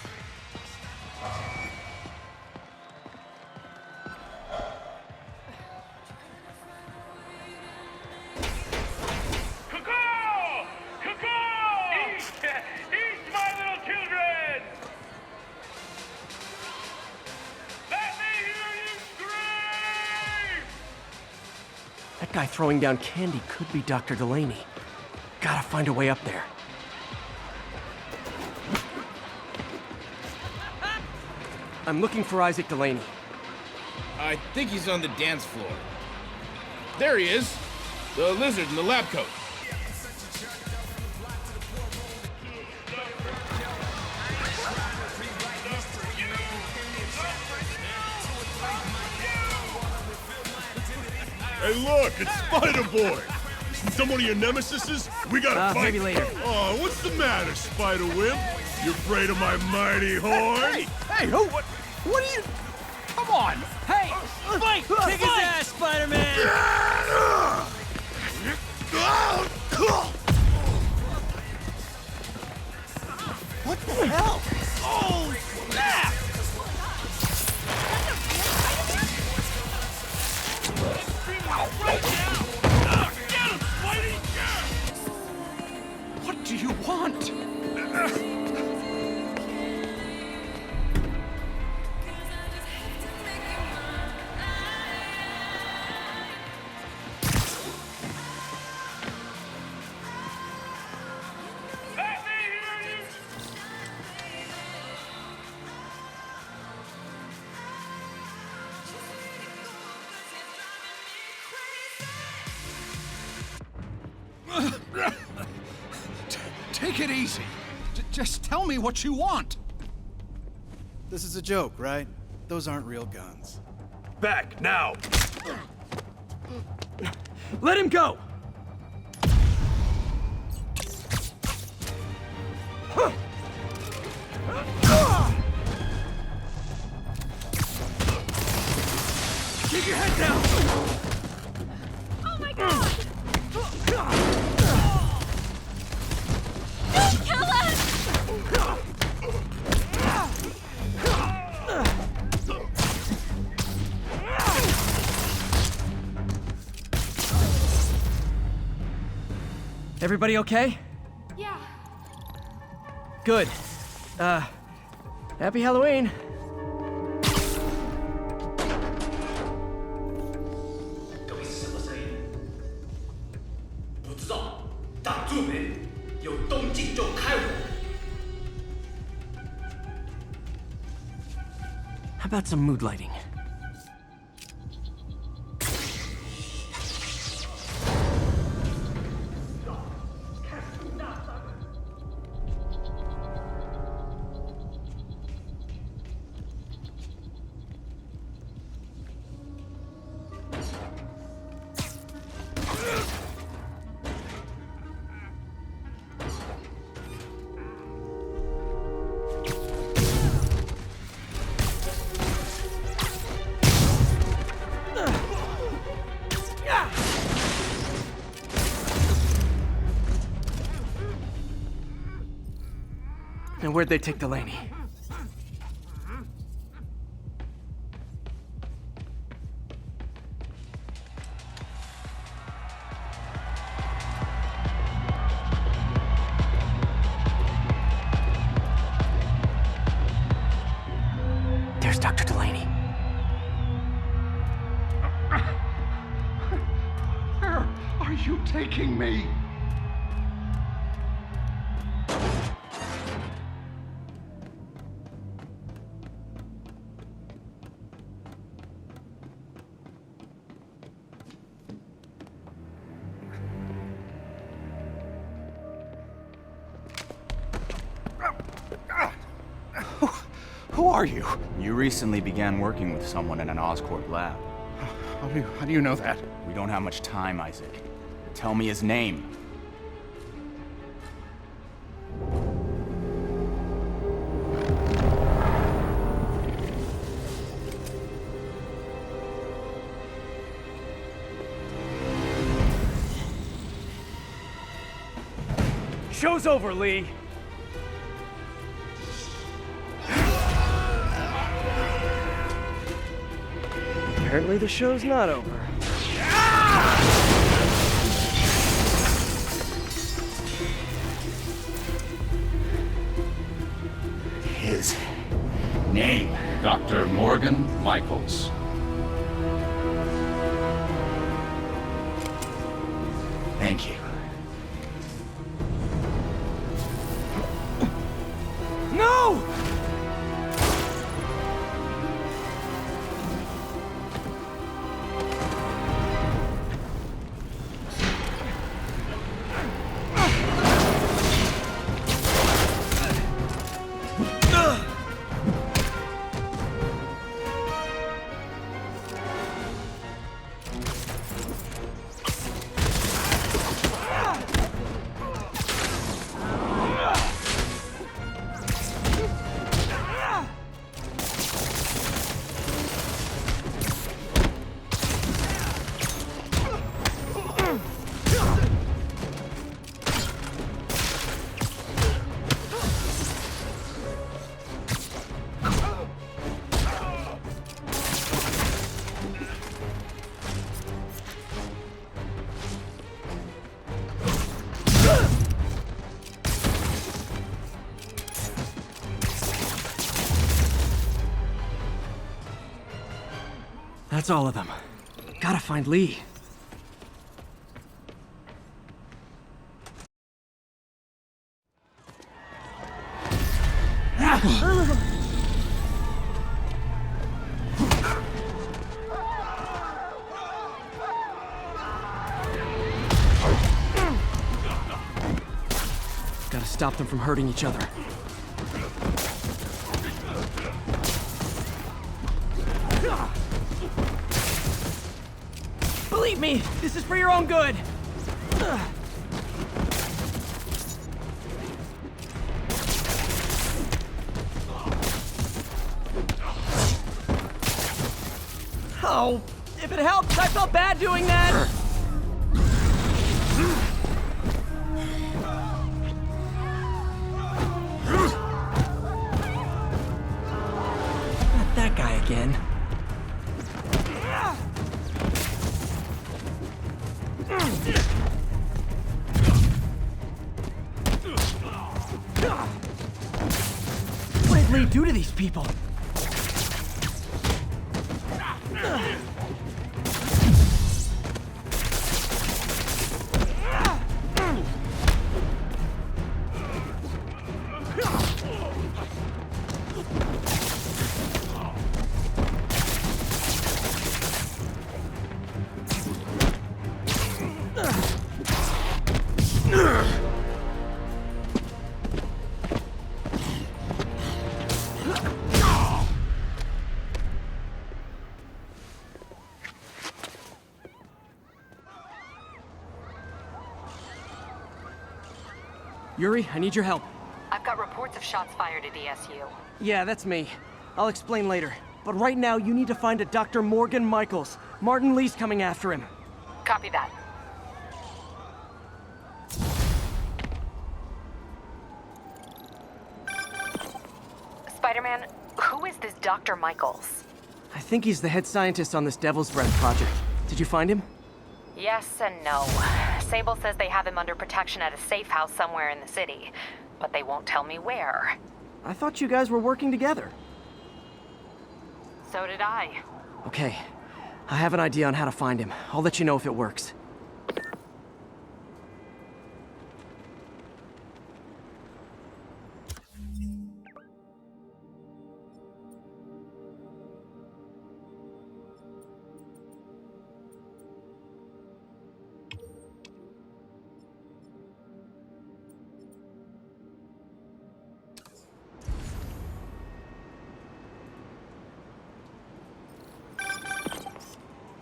That guy throwing down candy could be Dr. Delaney. Gotta find a way up there. I'm looking for Isaac Delaney. I think he's on the dance floor. There he is! The lizard in the lab coat. Hey, look, it's Spider-Boy. Some of your nemesises? We gotta fight. Maybe later. Oh, what's the matter, Spider-Wimp? You afraid of my mighty horn? Hey, who? What are you? Come on! Hey, fight! Kick his ass, Spider-Man! What the hell? Oh, snap! Right now! Get him, Spidey! What do you want? Take it easy. Just tell me what you want. This is a joke, right? Those aren't real guns. Back, now! Let him go! Keep your head down! Oh my god! Kill us! Everybody okay? Yeah. Good. Happy Halloween. How about some mood lighting? And where'd they take Delaney? There's Dr. Delaney. Where are you taking me? Who are you? You recently began working with someone in an Oscorp lab. How do you know that? We don't have much time, Isaac. Tell me his name. Show's over, Lee. Apparently the show's not over. His name, Dr. Morgan Michaels. Thank you. No! That's all of them. Gotta find Lee. Gotta stop them from hurting each other. Believe me, this is for your own good. Oh, if it helps, I felt bad doing that. Not that guy again. What did Lee do to these people? Yuri, I need your help. I've got reports of shots fired at ESU. Yeah, that's me. I'll explain later. But right now, you need to find a Dr. Morgan Michaels. Martin Lee's coming after him. Copy that. Spider-Man, who is this Dr. Michaels? I think he's the head scientist on this Devil's Breath project. Did you find him? Yes and no. Sable says they have him under protection at a safe house somewhere in the city, but they won't tell me where. I thought you guys were working together. So did I. Okay. I have an idea on how to find him. I'll let you know if it works.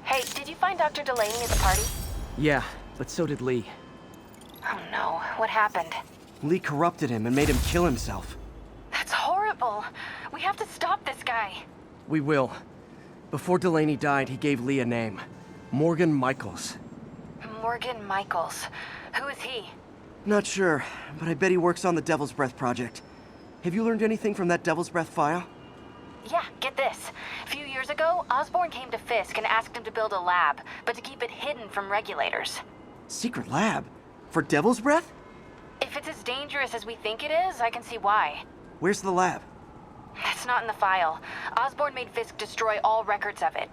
Hey, did you find Dr. Delaney at the party? Yeah, but so did Lee. Oh no, what happened? Lee corrupted him and made him kill himself. That's horrible. We have to stop this guy. We will. Before Delaney died, he gave Lee a name. Morgan Michaels. Morgan Michaels. Who is he? Not sure, but I bet he works on the Devil's Breath project. Have you learned anything from that Devil's Breath file? Yeah, get this. A few years ago, Osborn came to Fisk and asked him to build a lab, but to keep it hidden from regulators. Secret lab? For Devil's Breath? If it's as dangerous as we think it is, I can see why. Where's the lab? That's not in the file. Osborn made Fisk destroy all records of it.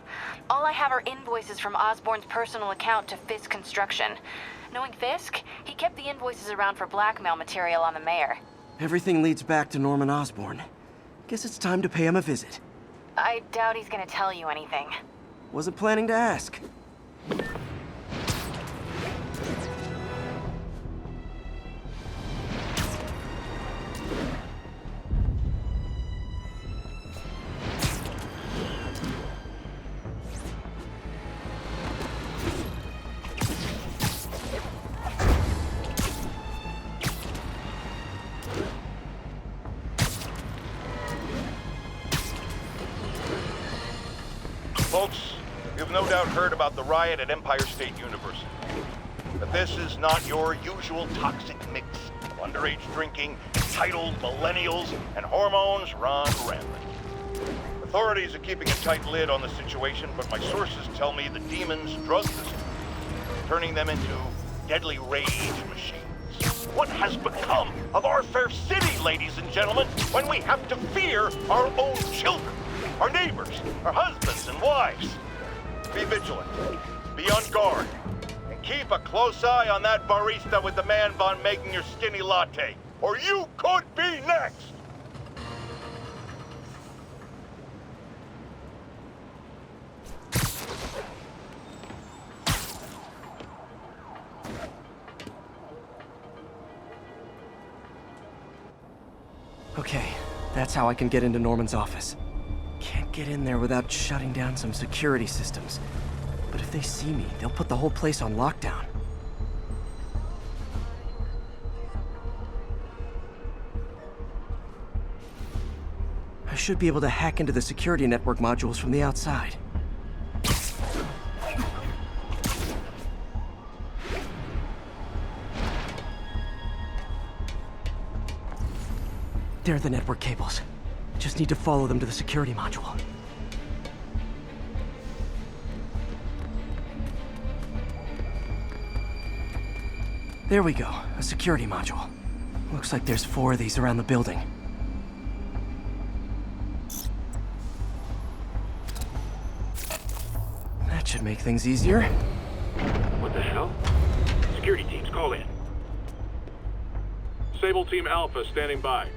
All I have are invoices from Osborn's personal account to Fisk Construction. Knowing Fisk, he kept the invoices around for blackmail material on the mayor. Everything leads back to Norman Osborn. Guess it's time to pay him a visit. I doubt he's gonna tell you anything. Wasn't planning to ask. Folks, you've no doubt heard about the riot at Empire State University. But this is not your usual toxic mix of underage drinking, entitled millennials, and hormones run rampant. Authorities are keeping a tight lid on the situation, but my sources tell me the demons drug the students, turning them into deadly rage machines. What has become of our fair city, ladies and gentlemen, when we have to fear our own children, our neighbors, our husbands and wives? Be vigilant, be on guard, and keep a close eye on that barista with the man bun making your skinny latte, or you could be next! Okay, that's how I can get into Norman's office. Can't get in there without shutting down some security systems. But if they see me, they'll put the whole place on lockdown. I should be able to hack into the security network modules from the outside. There are the network cables. Just need to follow them to the security module. There we go, a security module. Looks like there's 4 of these around the building. That should make things easier. What the hell? Security teams, call in. Sable Team Alpha standing by.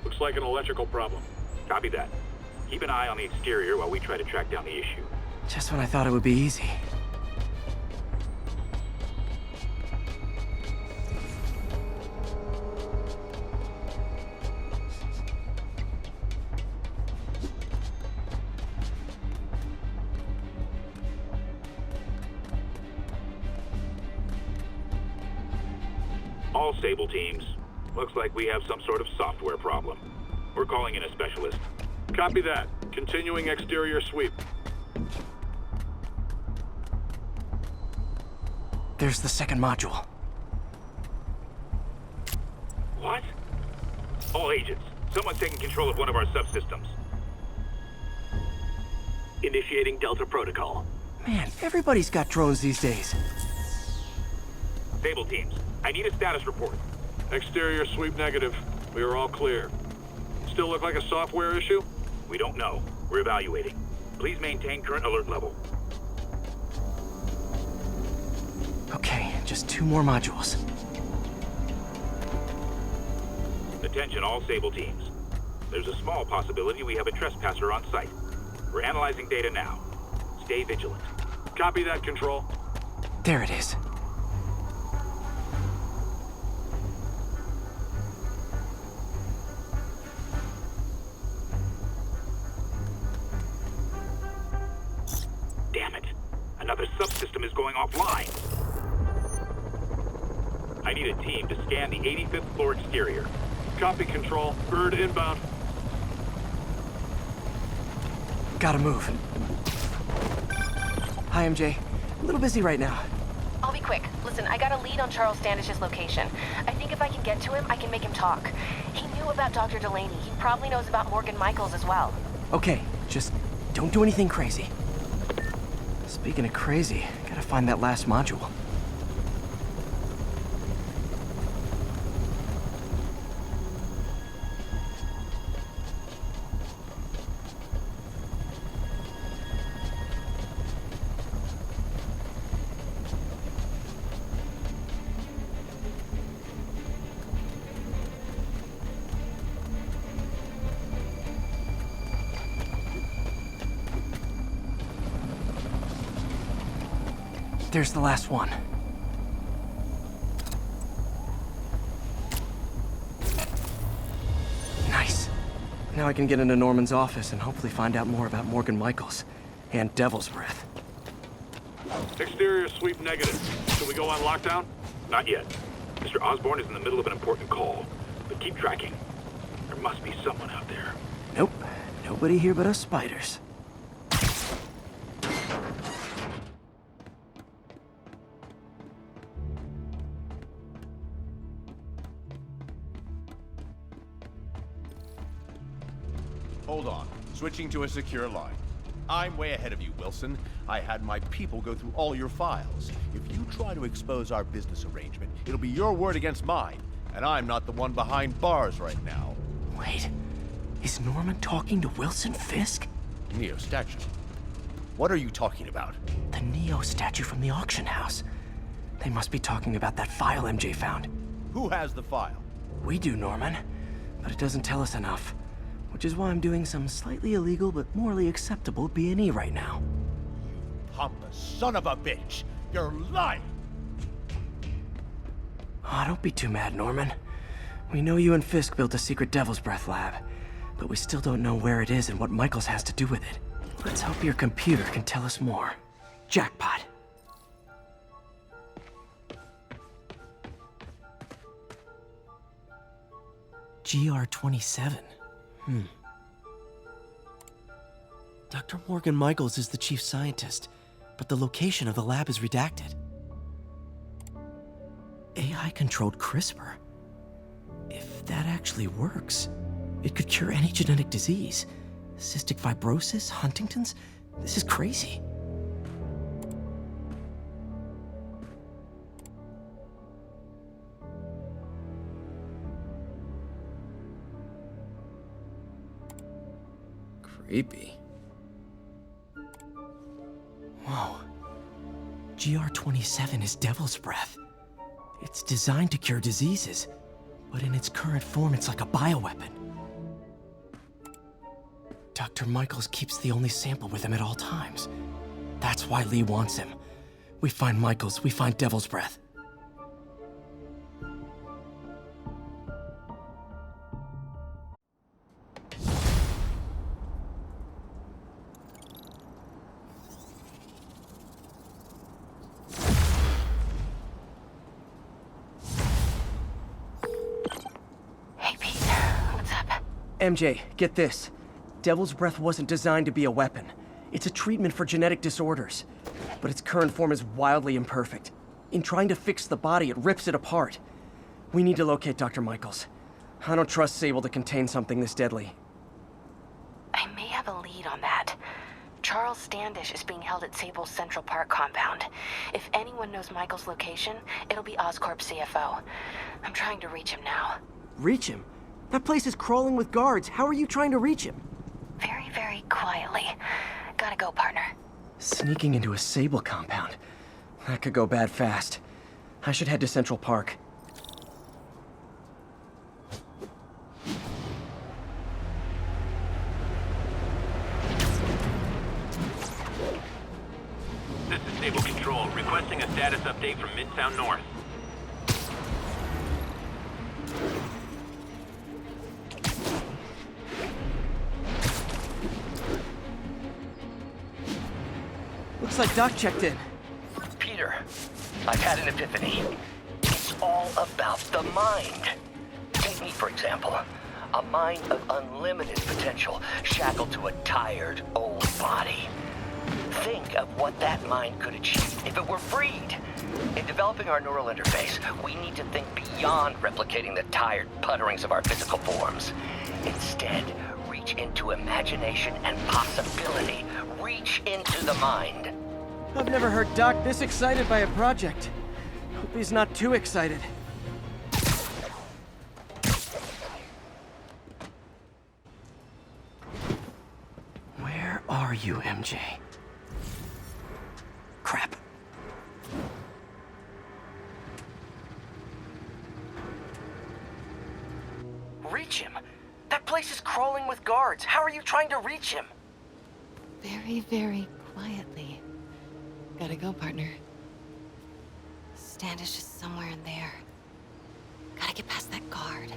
Looks like an electrical problem. Copy that. Keep an eye on the exterior while we try to track down the issue. Just when I thought it would be easy. All Sable teams. Looks like we have some sort of software problem. We're calling in a specialist. Copy that. Continuing exterior sweep. There's the second module. What? All agents, someone's taking control of one of our subsystems. Initiating Delta Protocol. Man, everybody's got drones these days. Sable teams, I need a status report. Exterior sweep negative. We are all clear. Still look like a software issue? We don't know. We're evaluating. Please maintain current alert level. Okay, just 2 more modules. Attention all Sable teams. There's a small possibility we have a trespasser on site. We're analyzing data now. Stay vigilant. Copy that, Control. There it is. Damn it. Another subsystem is going offline. I need a team to scan the 85th floor exterior. Copy, Control. Bird inbound. Gotta move. Hi, MJ. A little busy right now. I'll be quick. Listen, I got a lead on Charles Standish's location. I think if I can get to him, I can make him talk. He knew about Dr. Delaney. He probably knows about Morgan Michaels as well. Okay, just don't do anything crazy. Speaking of crazy, gotta find that last module. There's the last one. Nice. Now I can get into Norman's office and hopefully find out more about Morgan Michaels and Devil's Breath. Exterior sweep negative. Should we go on lockdown? Not yet. Mr. Osborn is in the middle of an important call, but keep tracking. There must be someone out there. Nope. Nobody here but us spiders. Hold on. Switching to a secure line. I'm way ahead of you, Wilson. I had my people go through all your files. If you try to expose our business arrangement, it'll be your word against mine. And I'm not the one behind bars right now. Wait. Is Norman talking to Wilson Fisk? Neo statue. What are you talking about? The Neo statue from the auction house. They must be talking about that file MJ found. Who has the file? We do, Norman. But it doesn't tell us enough. Which is why I'm doing some slightly illegal but morally acceptable B&E right now. Pompous son of a bitch! You're lying! Oh, don't be too mad, Norman. We know you and Fisk built a secret Devil's Breath lab, but we still don't know where it is and what Michaels has to do with it. Let's hope your computer can tell us more. Jackpot. GR-27. Dr. Morgan Michaels is the chief scientist, but the location of the lab is redacted. AI-controlled CRISPR. If that actually works, it could cure any genetic disease. Cystic fibrosis, Huntington's. This is crazy. Creepy. Whoa. GR-27 is Devil's Breath. It's designed to cure diseases, but in its current form, it's like a bioweapon. Dr. Michaels keeps the only sample with him at all times. That's why Lee wants him. We find Michaels, we find Devil's Breath. MJ, get this. Devil's Breath wasn't designed to be a weapon. It's a treatment for genetic disorders. But its current form is wildly imperfect. In trying to fix the body, it rips it apart. We need to locate Dr. Michaels. I don't trust Sable to contain something this deadly. I may have a lead on that. Charles Standish is being held at Sable's Central Park compound. If anyone knows Michael's location, it'll be Oscorp CFO. I'm trying to reach him now. Reach him? That place is crawling with guards. How are you trying to reach him? Very, very quietly. Gotta go, partner. Sneaking into a Sable compound. That could go bad fast. I should head to Central Park. This is Sable Control, requesting a status update from Midtown North. Looks like Doc checked in. Peter, I've had an epiphany. It's all about the mind. Take me, for example. A mind of unlimited potential, shackled to a tired, old body. Think of what that mind could achieve if it were freed. In developing our neural interface, we need to think beyond replicating the tired putterings of our physical forms. Instead, reach into imagination and possibility. Reach into the mind. I've never heard Doc this excited by a project. Hope he's not too excited. Where are you, MJ? Crap. Reach him? That place is crawling with guards. How are you trying to reach him? Very, very quietly. Gotta go, partner. Standish is somewhere in there. Gotta get past that guard.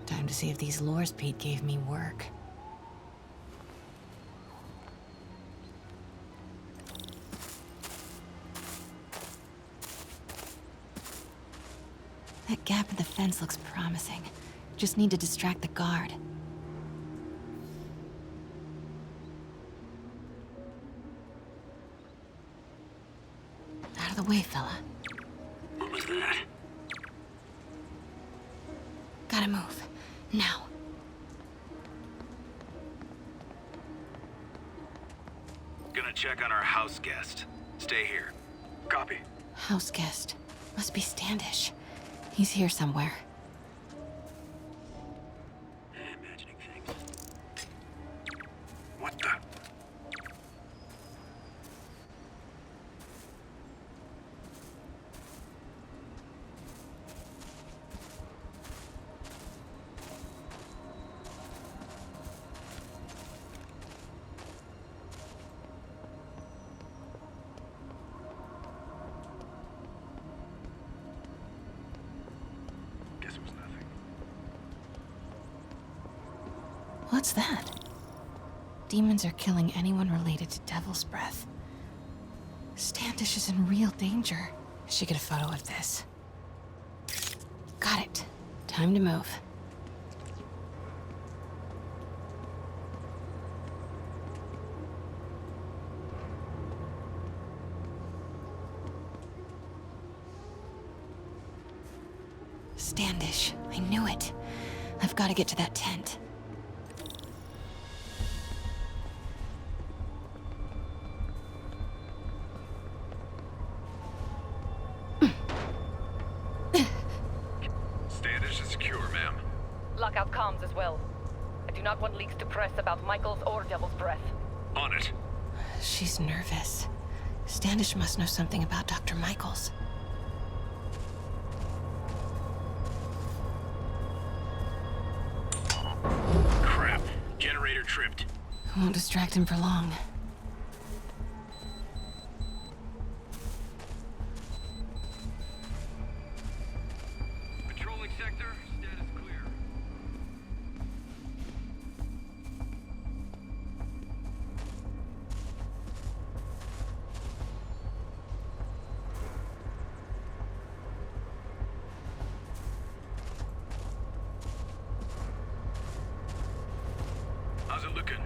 Time to see if these lures Pete gave me work. That gap in the fence looks promising. Just need to distract the guard. Out of the way, fella. What was that? Gotta move. Now. Gonna check on our house guest. Stay here. Copy. House guest. Must be Standish. He's here somewhere. Imagining things. What the? What's that? Demons are killing anyone related to Devil's Breath. Standish is in real danger. I should get a photo of this. Got it. Time to move. Standish. I knew it. I've got to get to that tent. Lockout comms as well. I do not want leaks to press about Michaels or Devil's Breath. On it. She's nervous. Standish must know something about Dr. Michaels. Crap. Generator tripped. I won't distract him for long. Patrolling sector, status clear. How's it looking?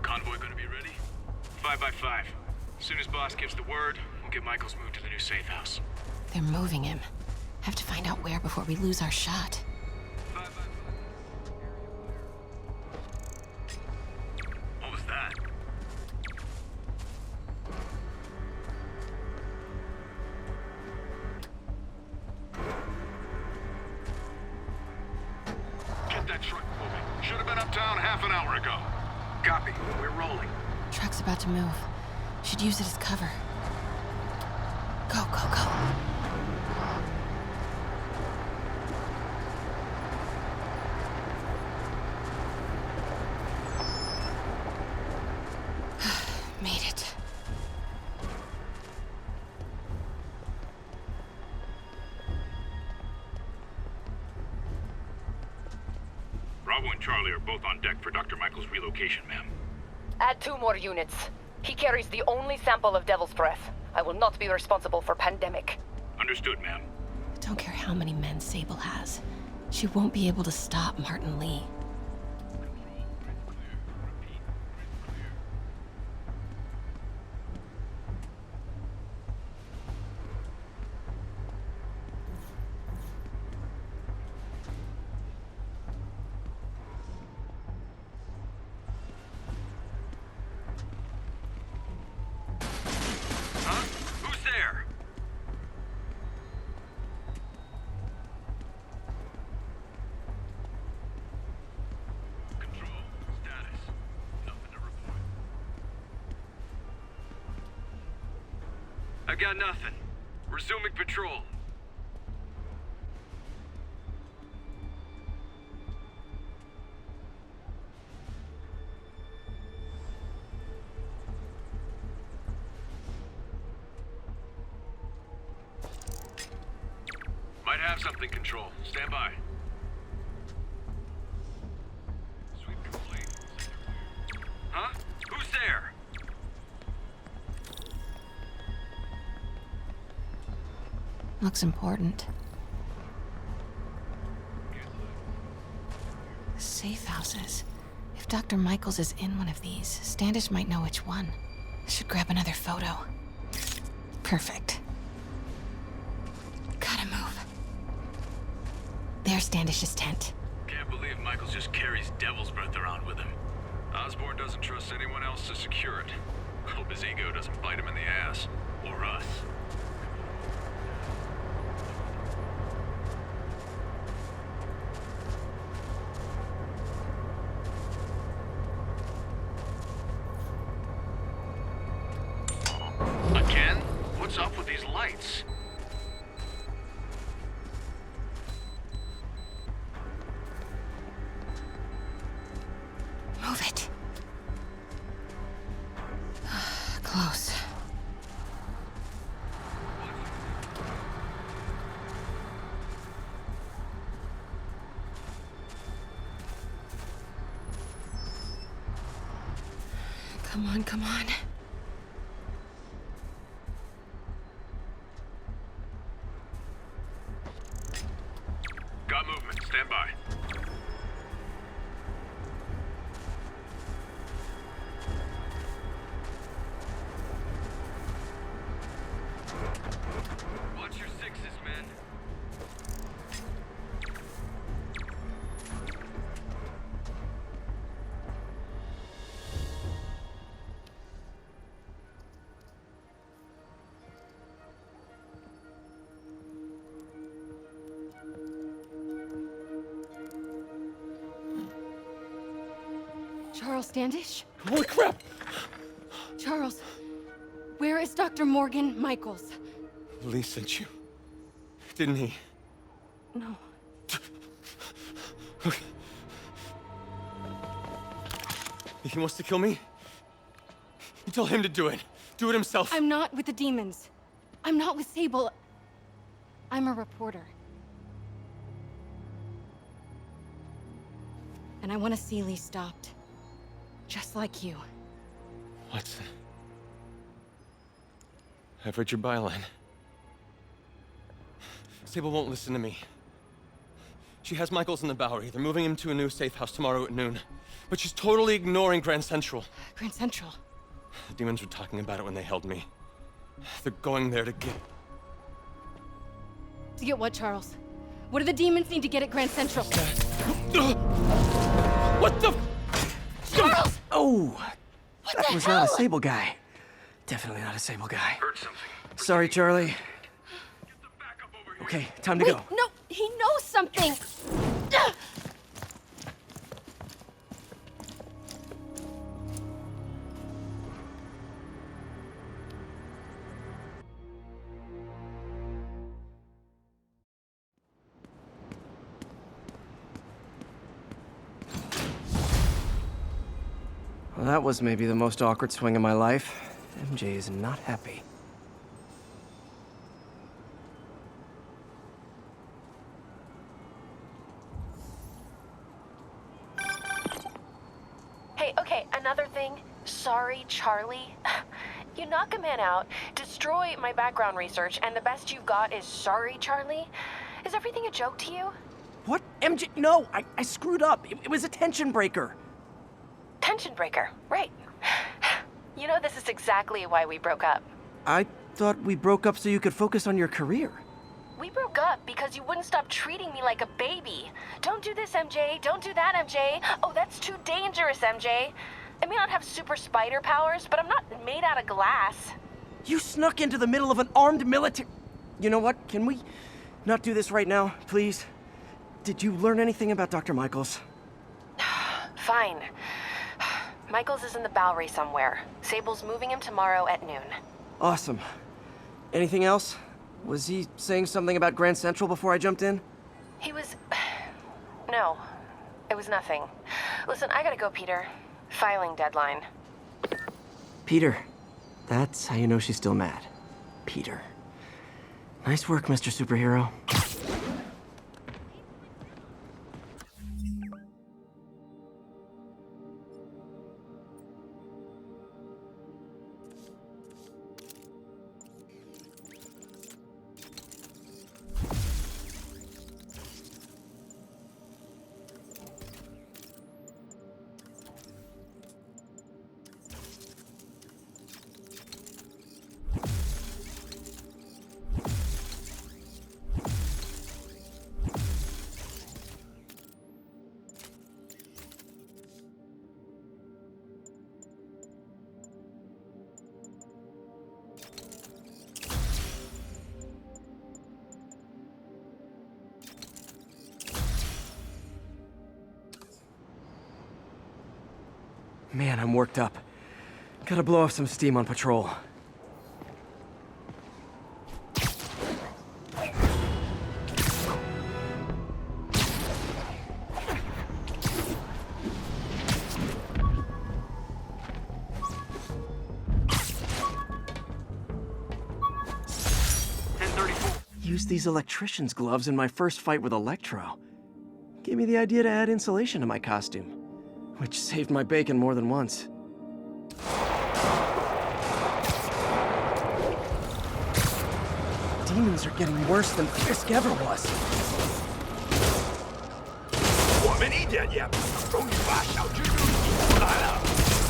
Convoy gonna be ready? 5 by 5. As soon as boss gives the word, we'll get Michaels moved to the new safe house. They're moving him. Have to find out where before we lose our shot. What was that? Get that truck moving. Should have been uptown half an hour ago. Copy. We're rolling. Truck's about to move. Should use it as cover. Go, go, go. Made it. Bravo and Charlie are both on deck for Dr. Michael's relocation, ma'am. Add 2 more units. He carries the only sample of Devil's Breath. I will not be responsible for pandemic. Understood, ma'am. Don't care how many men Sable has. She won't be able to stop Martin Lee. I got nothing. Resuming patrol. Might have something, Control. Stand by. Sweep complete. Huh? Who's there? Looks important. Safe houses. If Dr. Michaels is in one of these, Standish might know which one. I should grab another photo. Perfect. Gotta move. There's Standish's tent. Can't believe Michaels just carries Devil's Breath around with him. Osborn doesn't trust anyone else to secure it. Hope his ego doesn't bite him in the ass. Or us. Again? What's up with these lights? Move it. Close. Come on, come on. Got movement. Stand by. Watch your sixes, men. Charles Standish? Holy crap! Charles, where is Dr. Morgan Michaels? Lee sent you. Didn't he? No. Okay. He wants to kill me? You tell him to do it. Do it himself. I'm not with the demons. I'm not with Sable. I'm a reporter. And I want to see Lee stopped. Just like you. Watson. I've read your byline. Sable won't listen to me. She has Michaels in the Bowery. They're moving him to a new safe house tomorrow at noon. But she's totally ignoring Grand Central. Grand Central? The demons were talking about it when they held me. They're going there to get... To get what, Charles? What do the demons need to get at Grand Central? What the... Charles! Oh! That was not a Sable guy. Definitely not a Sable guy. Heard something. Sorry, Charlie. Okay, time to go. No, he knows something! That was maybe the most awkward swing of my life. MJ is not happy. Hey, okay, another thing. Sorry, Charlie. You knock a man out, destroy my background research, and the best you've got is sorry, Charlie? Is everything a joke to you? What? MJ, no, I screwed up. It was a tension breaker. Tension breaker, right. You know, this is exactly why we broke up. I thought we broke up so you could focus on your career. We broke up because you wouldn't stop treating me like a baby. Don't do this, MJ. Don't do that, MJ. Oh, that's too dangerous, MJ. I may not have super spider powers, but I'm not made out of glass. You snuck into the middle of an armed military... You know what? Can we not do this right now, please? Did you learn anything about Dr. Michaels? Fine. Michaels is in the Bowery somewhere. Sable's moving him tomorrow at noon. Awesome. Anything else? Was he saying something about Grand Central before I jumped in? He was... No. It was nothing. Listen, I gotta go, Peter. Filing deadline. Peter. That's how you know she's still mad. Peter. Nice work, Mr. Superhero. Man, I'm worked up. Gotta blow off some steam on patrol. Used these electrician's gloves in my first fight with Electro. Gave me the idea to add insulation to my costume, which saved my bacon more than once. Demons are getting worse than Fisk ever was. 我们一点也终于把小蜘蛛引出来了，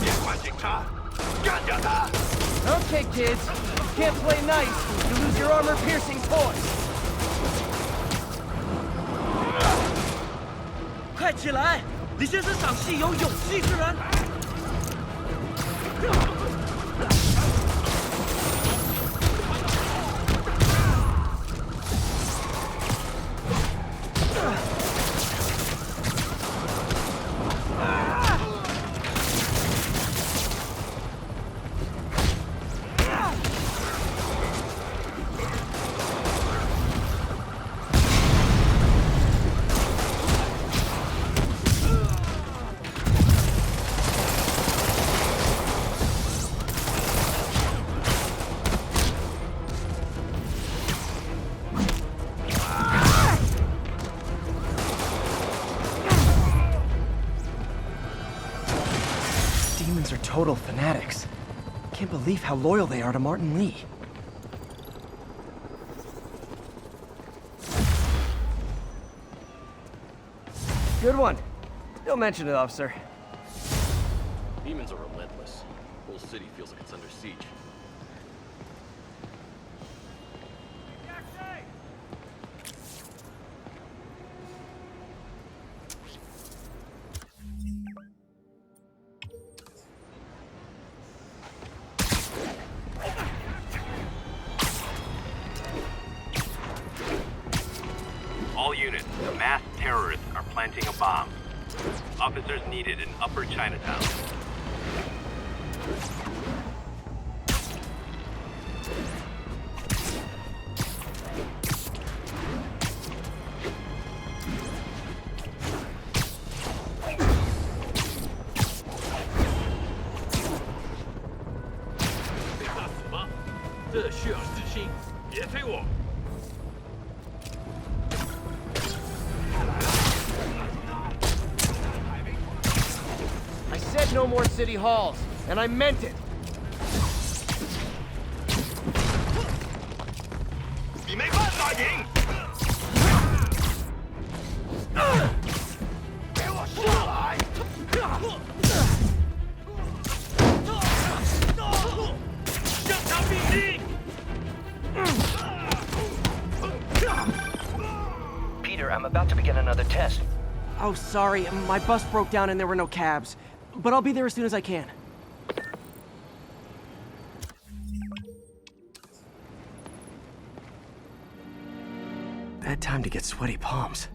别管警察，干掉他！ Okay, kids. You can't play nice. You lose your armor-piercing toys. 快起来！你就是场戏有勇气之人。Demons are total fanatics. Can't believe how loyal they are to Martin Lee. Good one. Don't mention it, officer. Demons are relentless. The whole city feels like it's under siege. All units, masked terrorists are planting a bomb. Officers needed in Upper Chinatown. 这需要自信，别推我。 I said no more city halls, and I meant it. 你没办法赢！给我上来！向他命令！ Peter, I'm about to begin another test. Oh, sorry. My bus broke down and there were no cabs. But I'll be there as soon as I can. Bad time to get sweaty palms.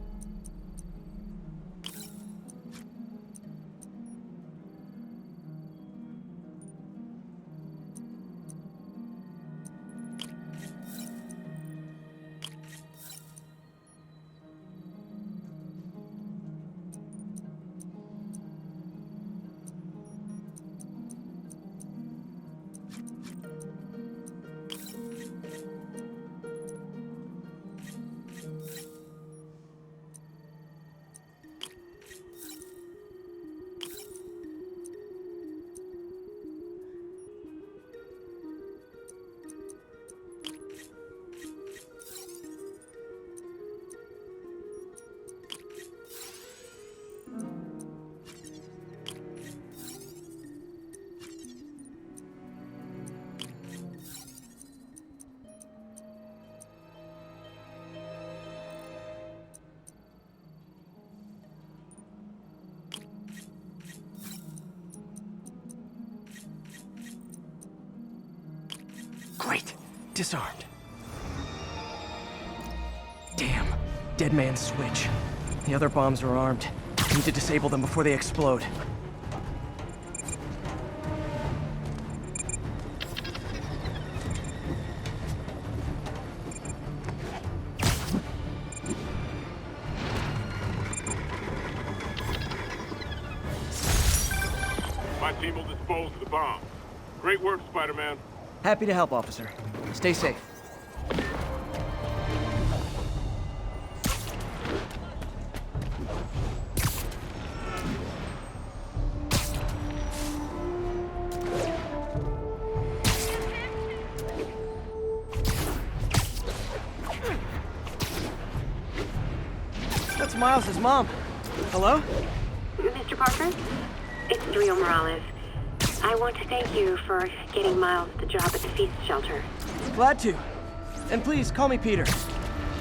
Great. Disarmed. Damn. Dead man's switch. The other bombs are armed. Need to disable them before they explode. My team will dispose of the bomb. Great work, Spider-Man. Happy to help, officer. Stay safe. That's Miles' mom. Hello? Mr. Parker? It's Rio Morales. I want to thank you for getting Miles the job at the Feast Shelter. Glad to. And please, call me Peter.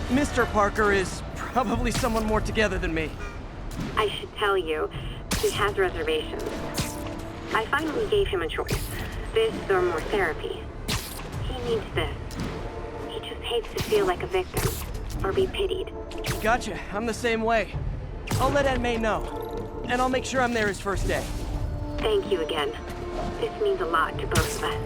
Mr. Parker is probably someone more together than me. I should tell you, he has reservations. I finally gave him a choice. This or more therapy. He needs this. He just hates to feel like a victim, or be pitied. Gotcha. I'm the same way. I'll let Aunt May know. And I'll make sure I'm there his first day. Thank you again. This means a lot to both of us.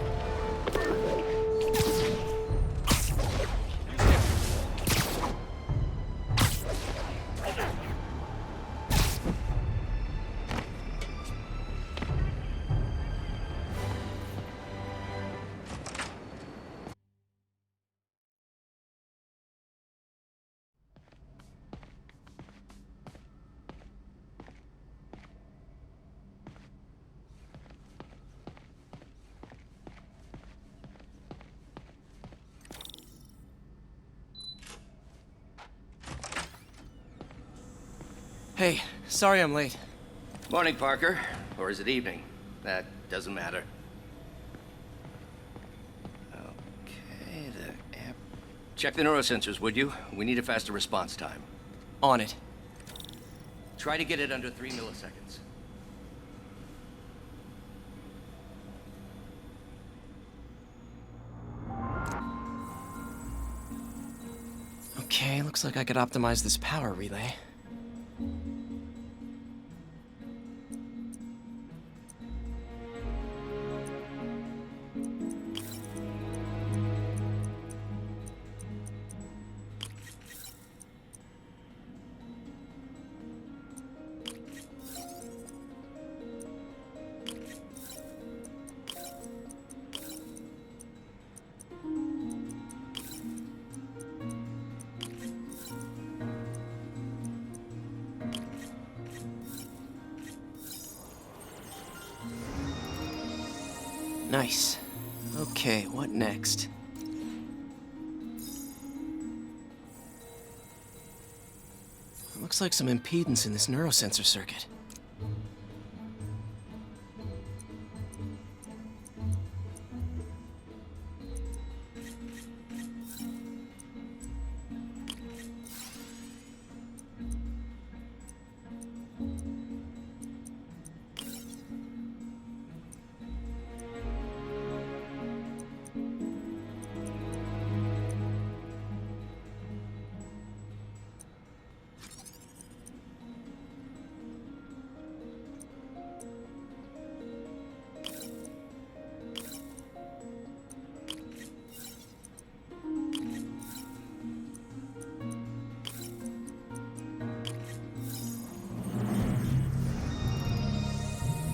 Hey, sorry I'm late. Morning, Parker. Or is it evening? That doesn't matter. Okay, the app. Check the neurosensors, would you? We need a faster response time. On it. Try to get it under 3 milliseconds. Okay, looks like I could optimize this power relay. Nice. Okay, what next? Looks like some impedance in this neurosensor circuit.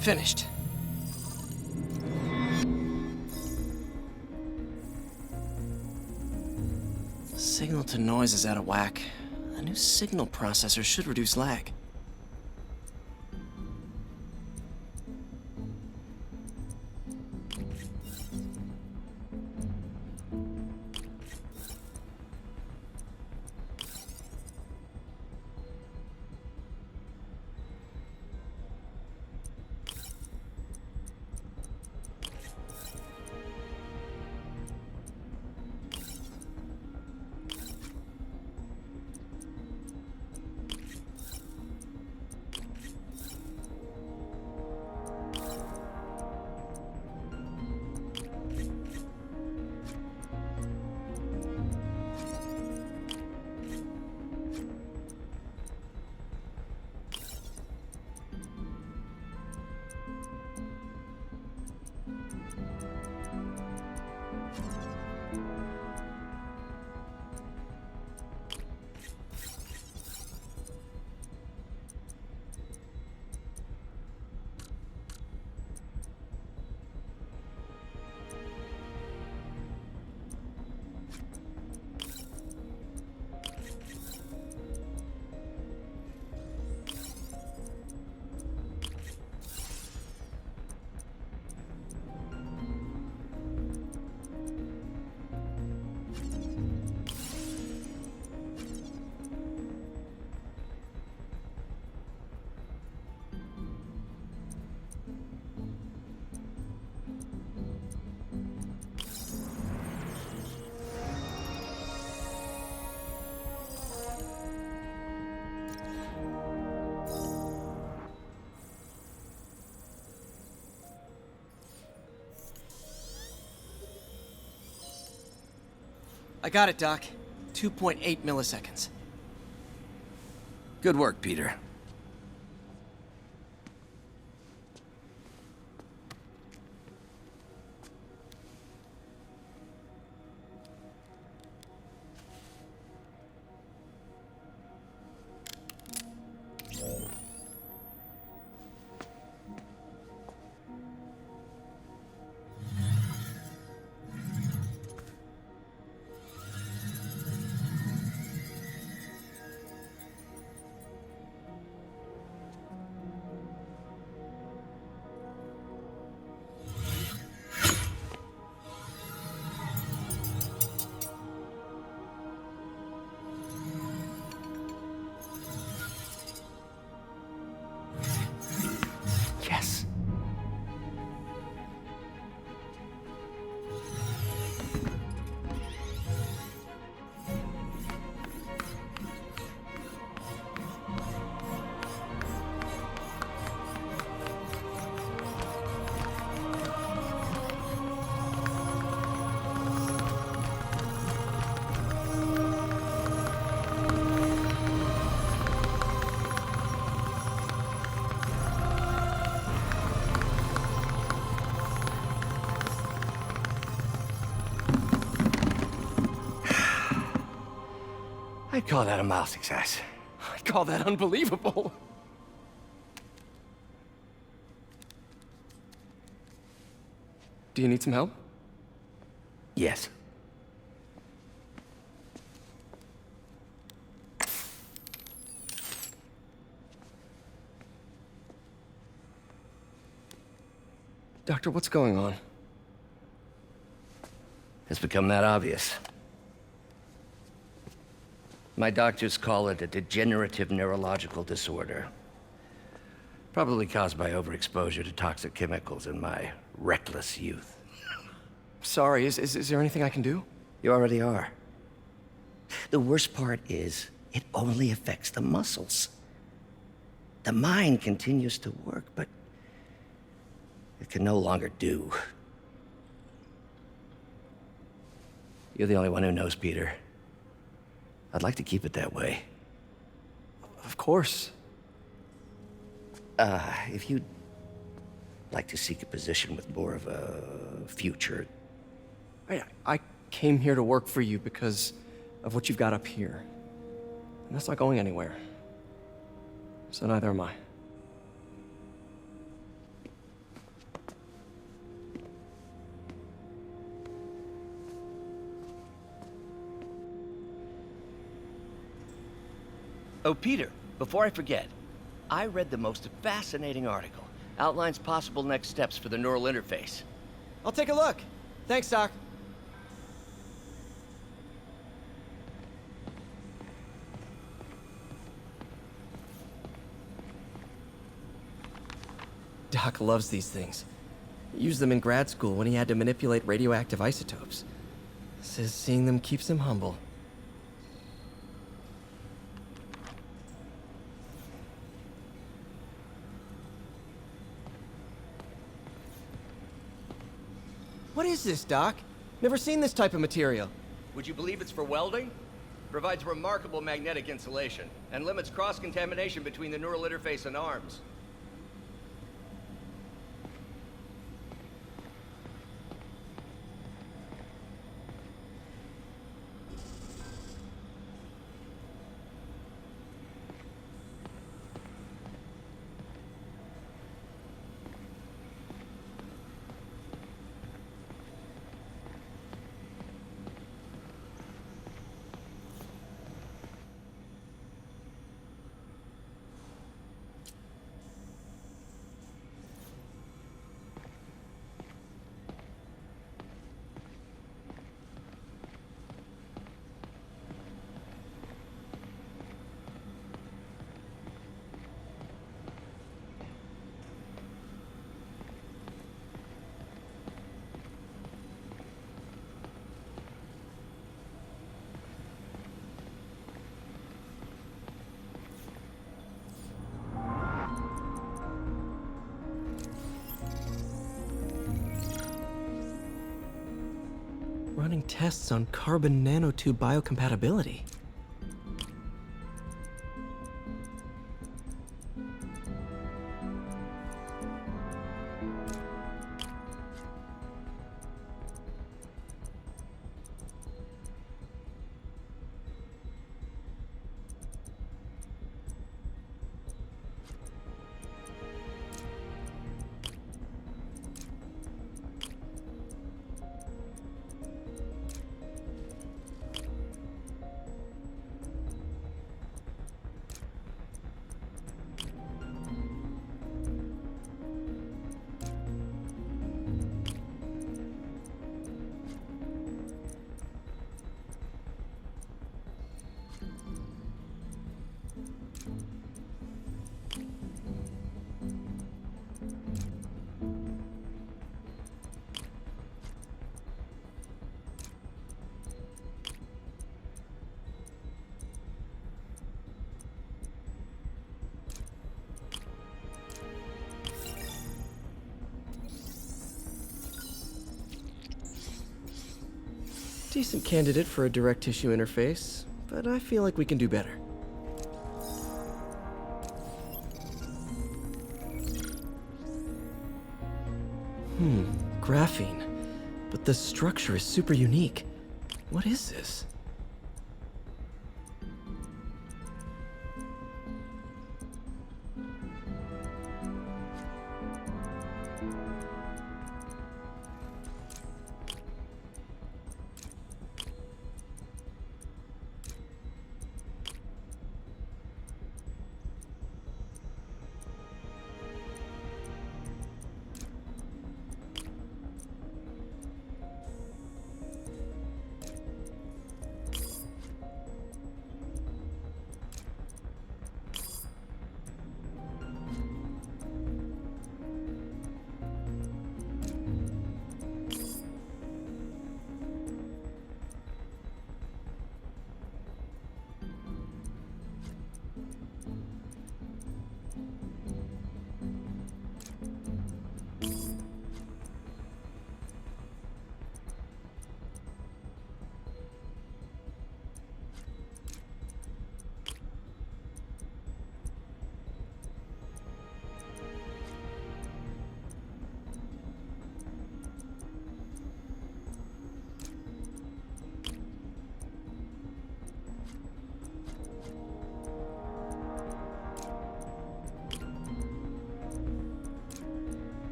Finished. Signal to noise is out of whack. A new signal processor should reduce lag. I got it, Doc. 2.8 milliseconds. Good work, Peter. Yes. I'd call that a mild success. I'd call that unbelievable. Do you need some help? Yes. Doctor, what's going on? It's become that obvious. My doctors call it a degenerative neurological disorder. Probably caused by overexposure to toxic chemicals in my reckless youth. Sorry, is there anything I can do? You already are. The worst part is, it only affects the muscles. The mind continues to work, but it can no longer do. You're the only one who knows, Peter. I'd like to keep it that way. Of course. If you'd like to seek a position with more of a future... I came here to work for you because of what you've got up here. And that's not going anywhere. So neither am I. Oh, Peter, before I forget, I read the most fascinating article. Outlines possible next steps for the neural interface. I'll take a look. Thanks, Doc. Doc loves these things. He used them in grad school when he had to manipulate radioactive isotopes. Says seeing them keeps him humble. What is this, Doc? Never seen this type of material. Would you believe it's for welding? Provides remarkable magnetic insulation and limits cross-contamination between the neural interface and arms. Running tests on carbon nanotube biocompatibility. Decent candidate for a direct tissue interface, but I feel like we can do better. Graphene. But the structure is super unique. What is this?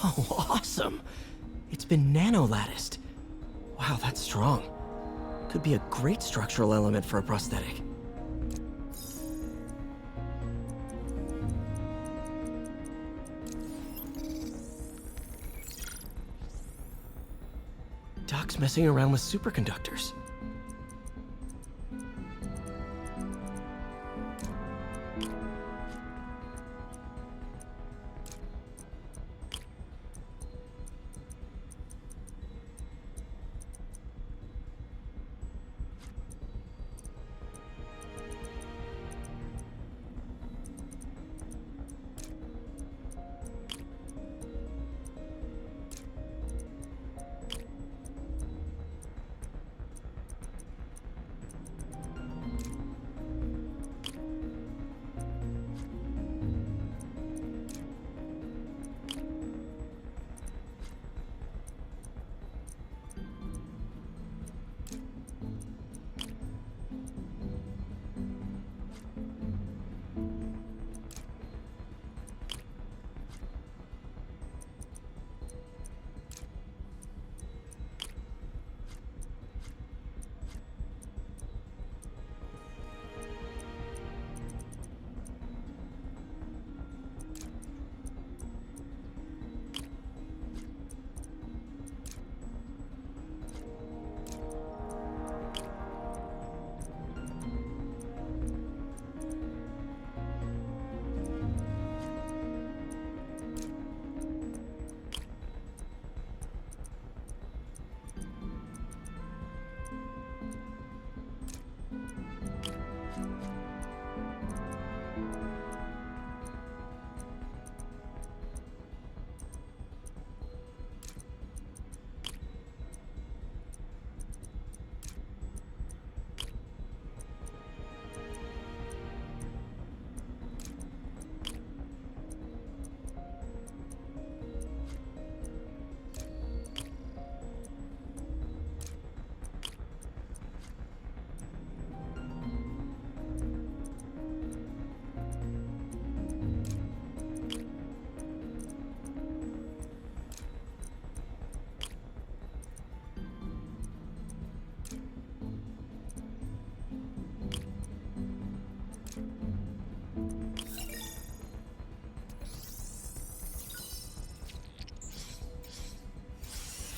Oh, awesome! It's been nano-latticed. Wow, that's strong. Could be a great structural element for a prosthetic. Doc's messing around with superconductors.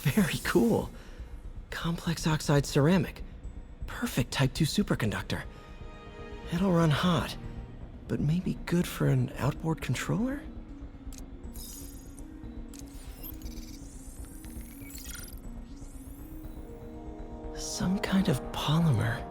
Very cool. Complex oxide ceramic. Perfect Type 2 superconductor. It'll run hot, but maybe good for an outboard controller? Some kind of polymer.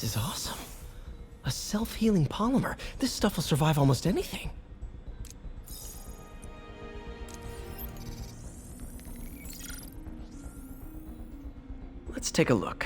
This is awesome. A self-healing polymer. This stuff will survive almost anything. Let's take a look.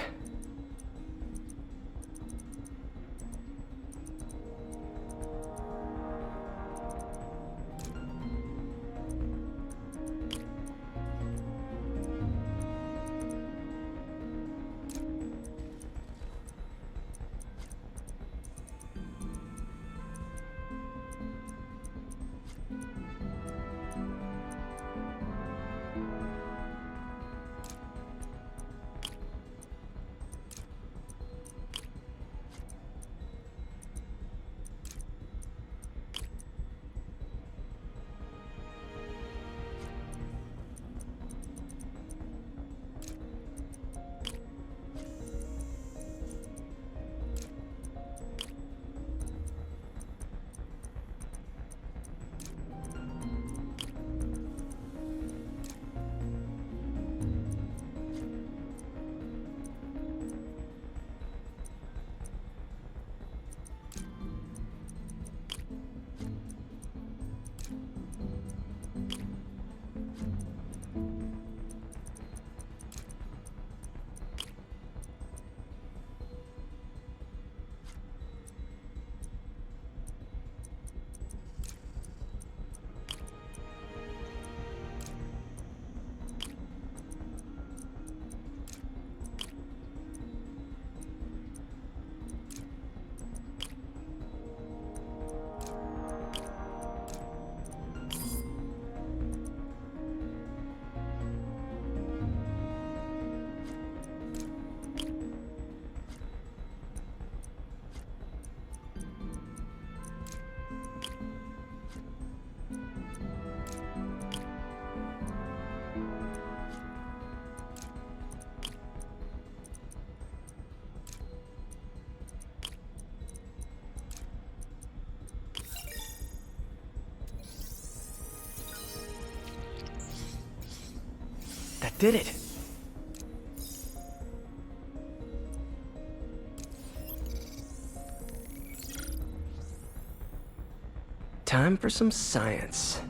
That did it. Time for some science.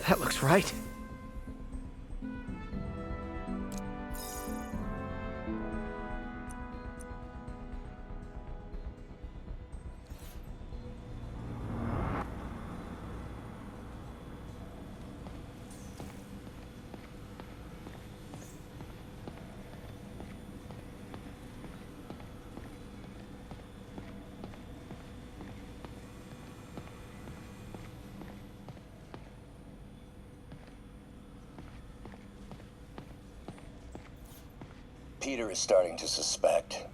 That looks right. Peter is starting to suspect.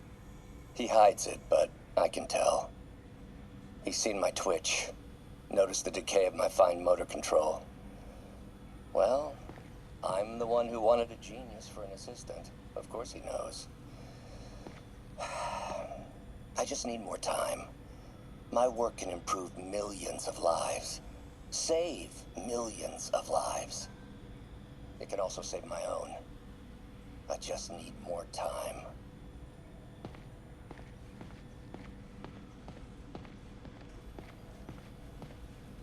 He hides it, but I can tell. He's seen my twitch, noticed the decay of my fine motor control. Well, I'm the one who wanted a genius for an assistant. Of course he knows. I just need more time. My work can improve millions of lives. Save millions of lives. It can also save my own. I just need more time.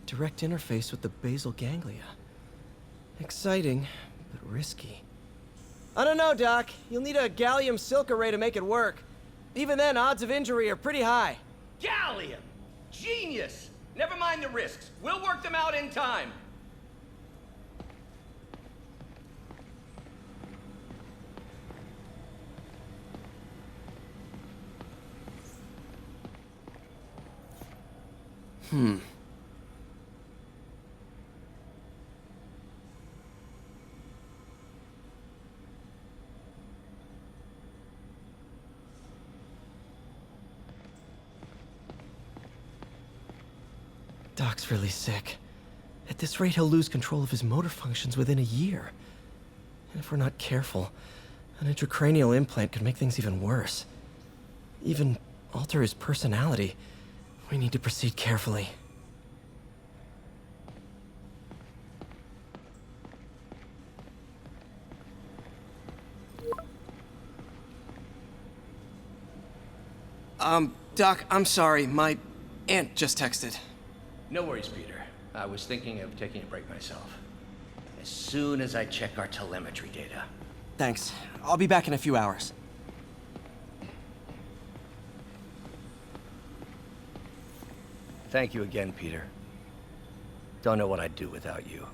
Direct interface with the basal ganglia. Exciting, but risky. I don't know, Doc. You'll need a gallium silk array to make it work. Even then, odds of injury are pretty high. Gallium! Genius! Never mind the risks. We'll work them out in time. Doc's really sick. At this rate, he'll lose control of his motor functions within a year. And if we're not careful, an intracranial implant could make things even worse. Even alter his personality. We need to proceed carefully. Doc, I'm sorry. My aunt just texted. No worries, Peter. I was thinking of taking a break myself. As soon as I check our telemetry data. Thanks. I'll be back in a few hours. Thank you again, Peter. Don't know what I'd do without you.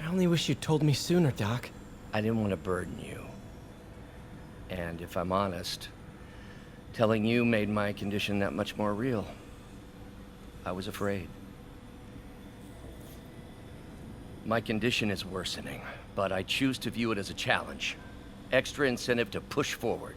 I only wish you'd told me sooner, Doc. I didn't want to burden you. And if I'm honest, telling you made my condition that much more real. I was afraid. My condition is worsening, but I choose to view it as a challenge. Extra incentive to push forward.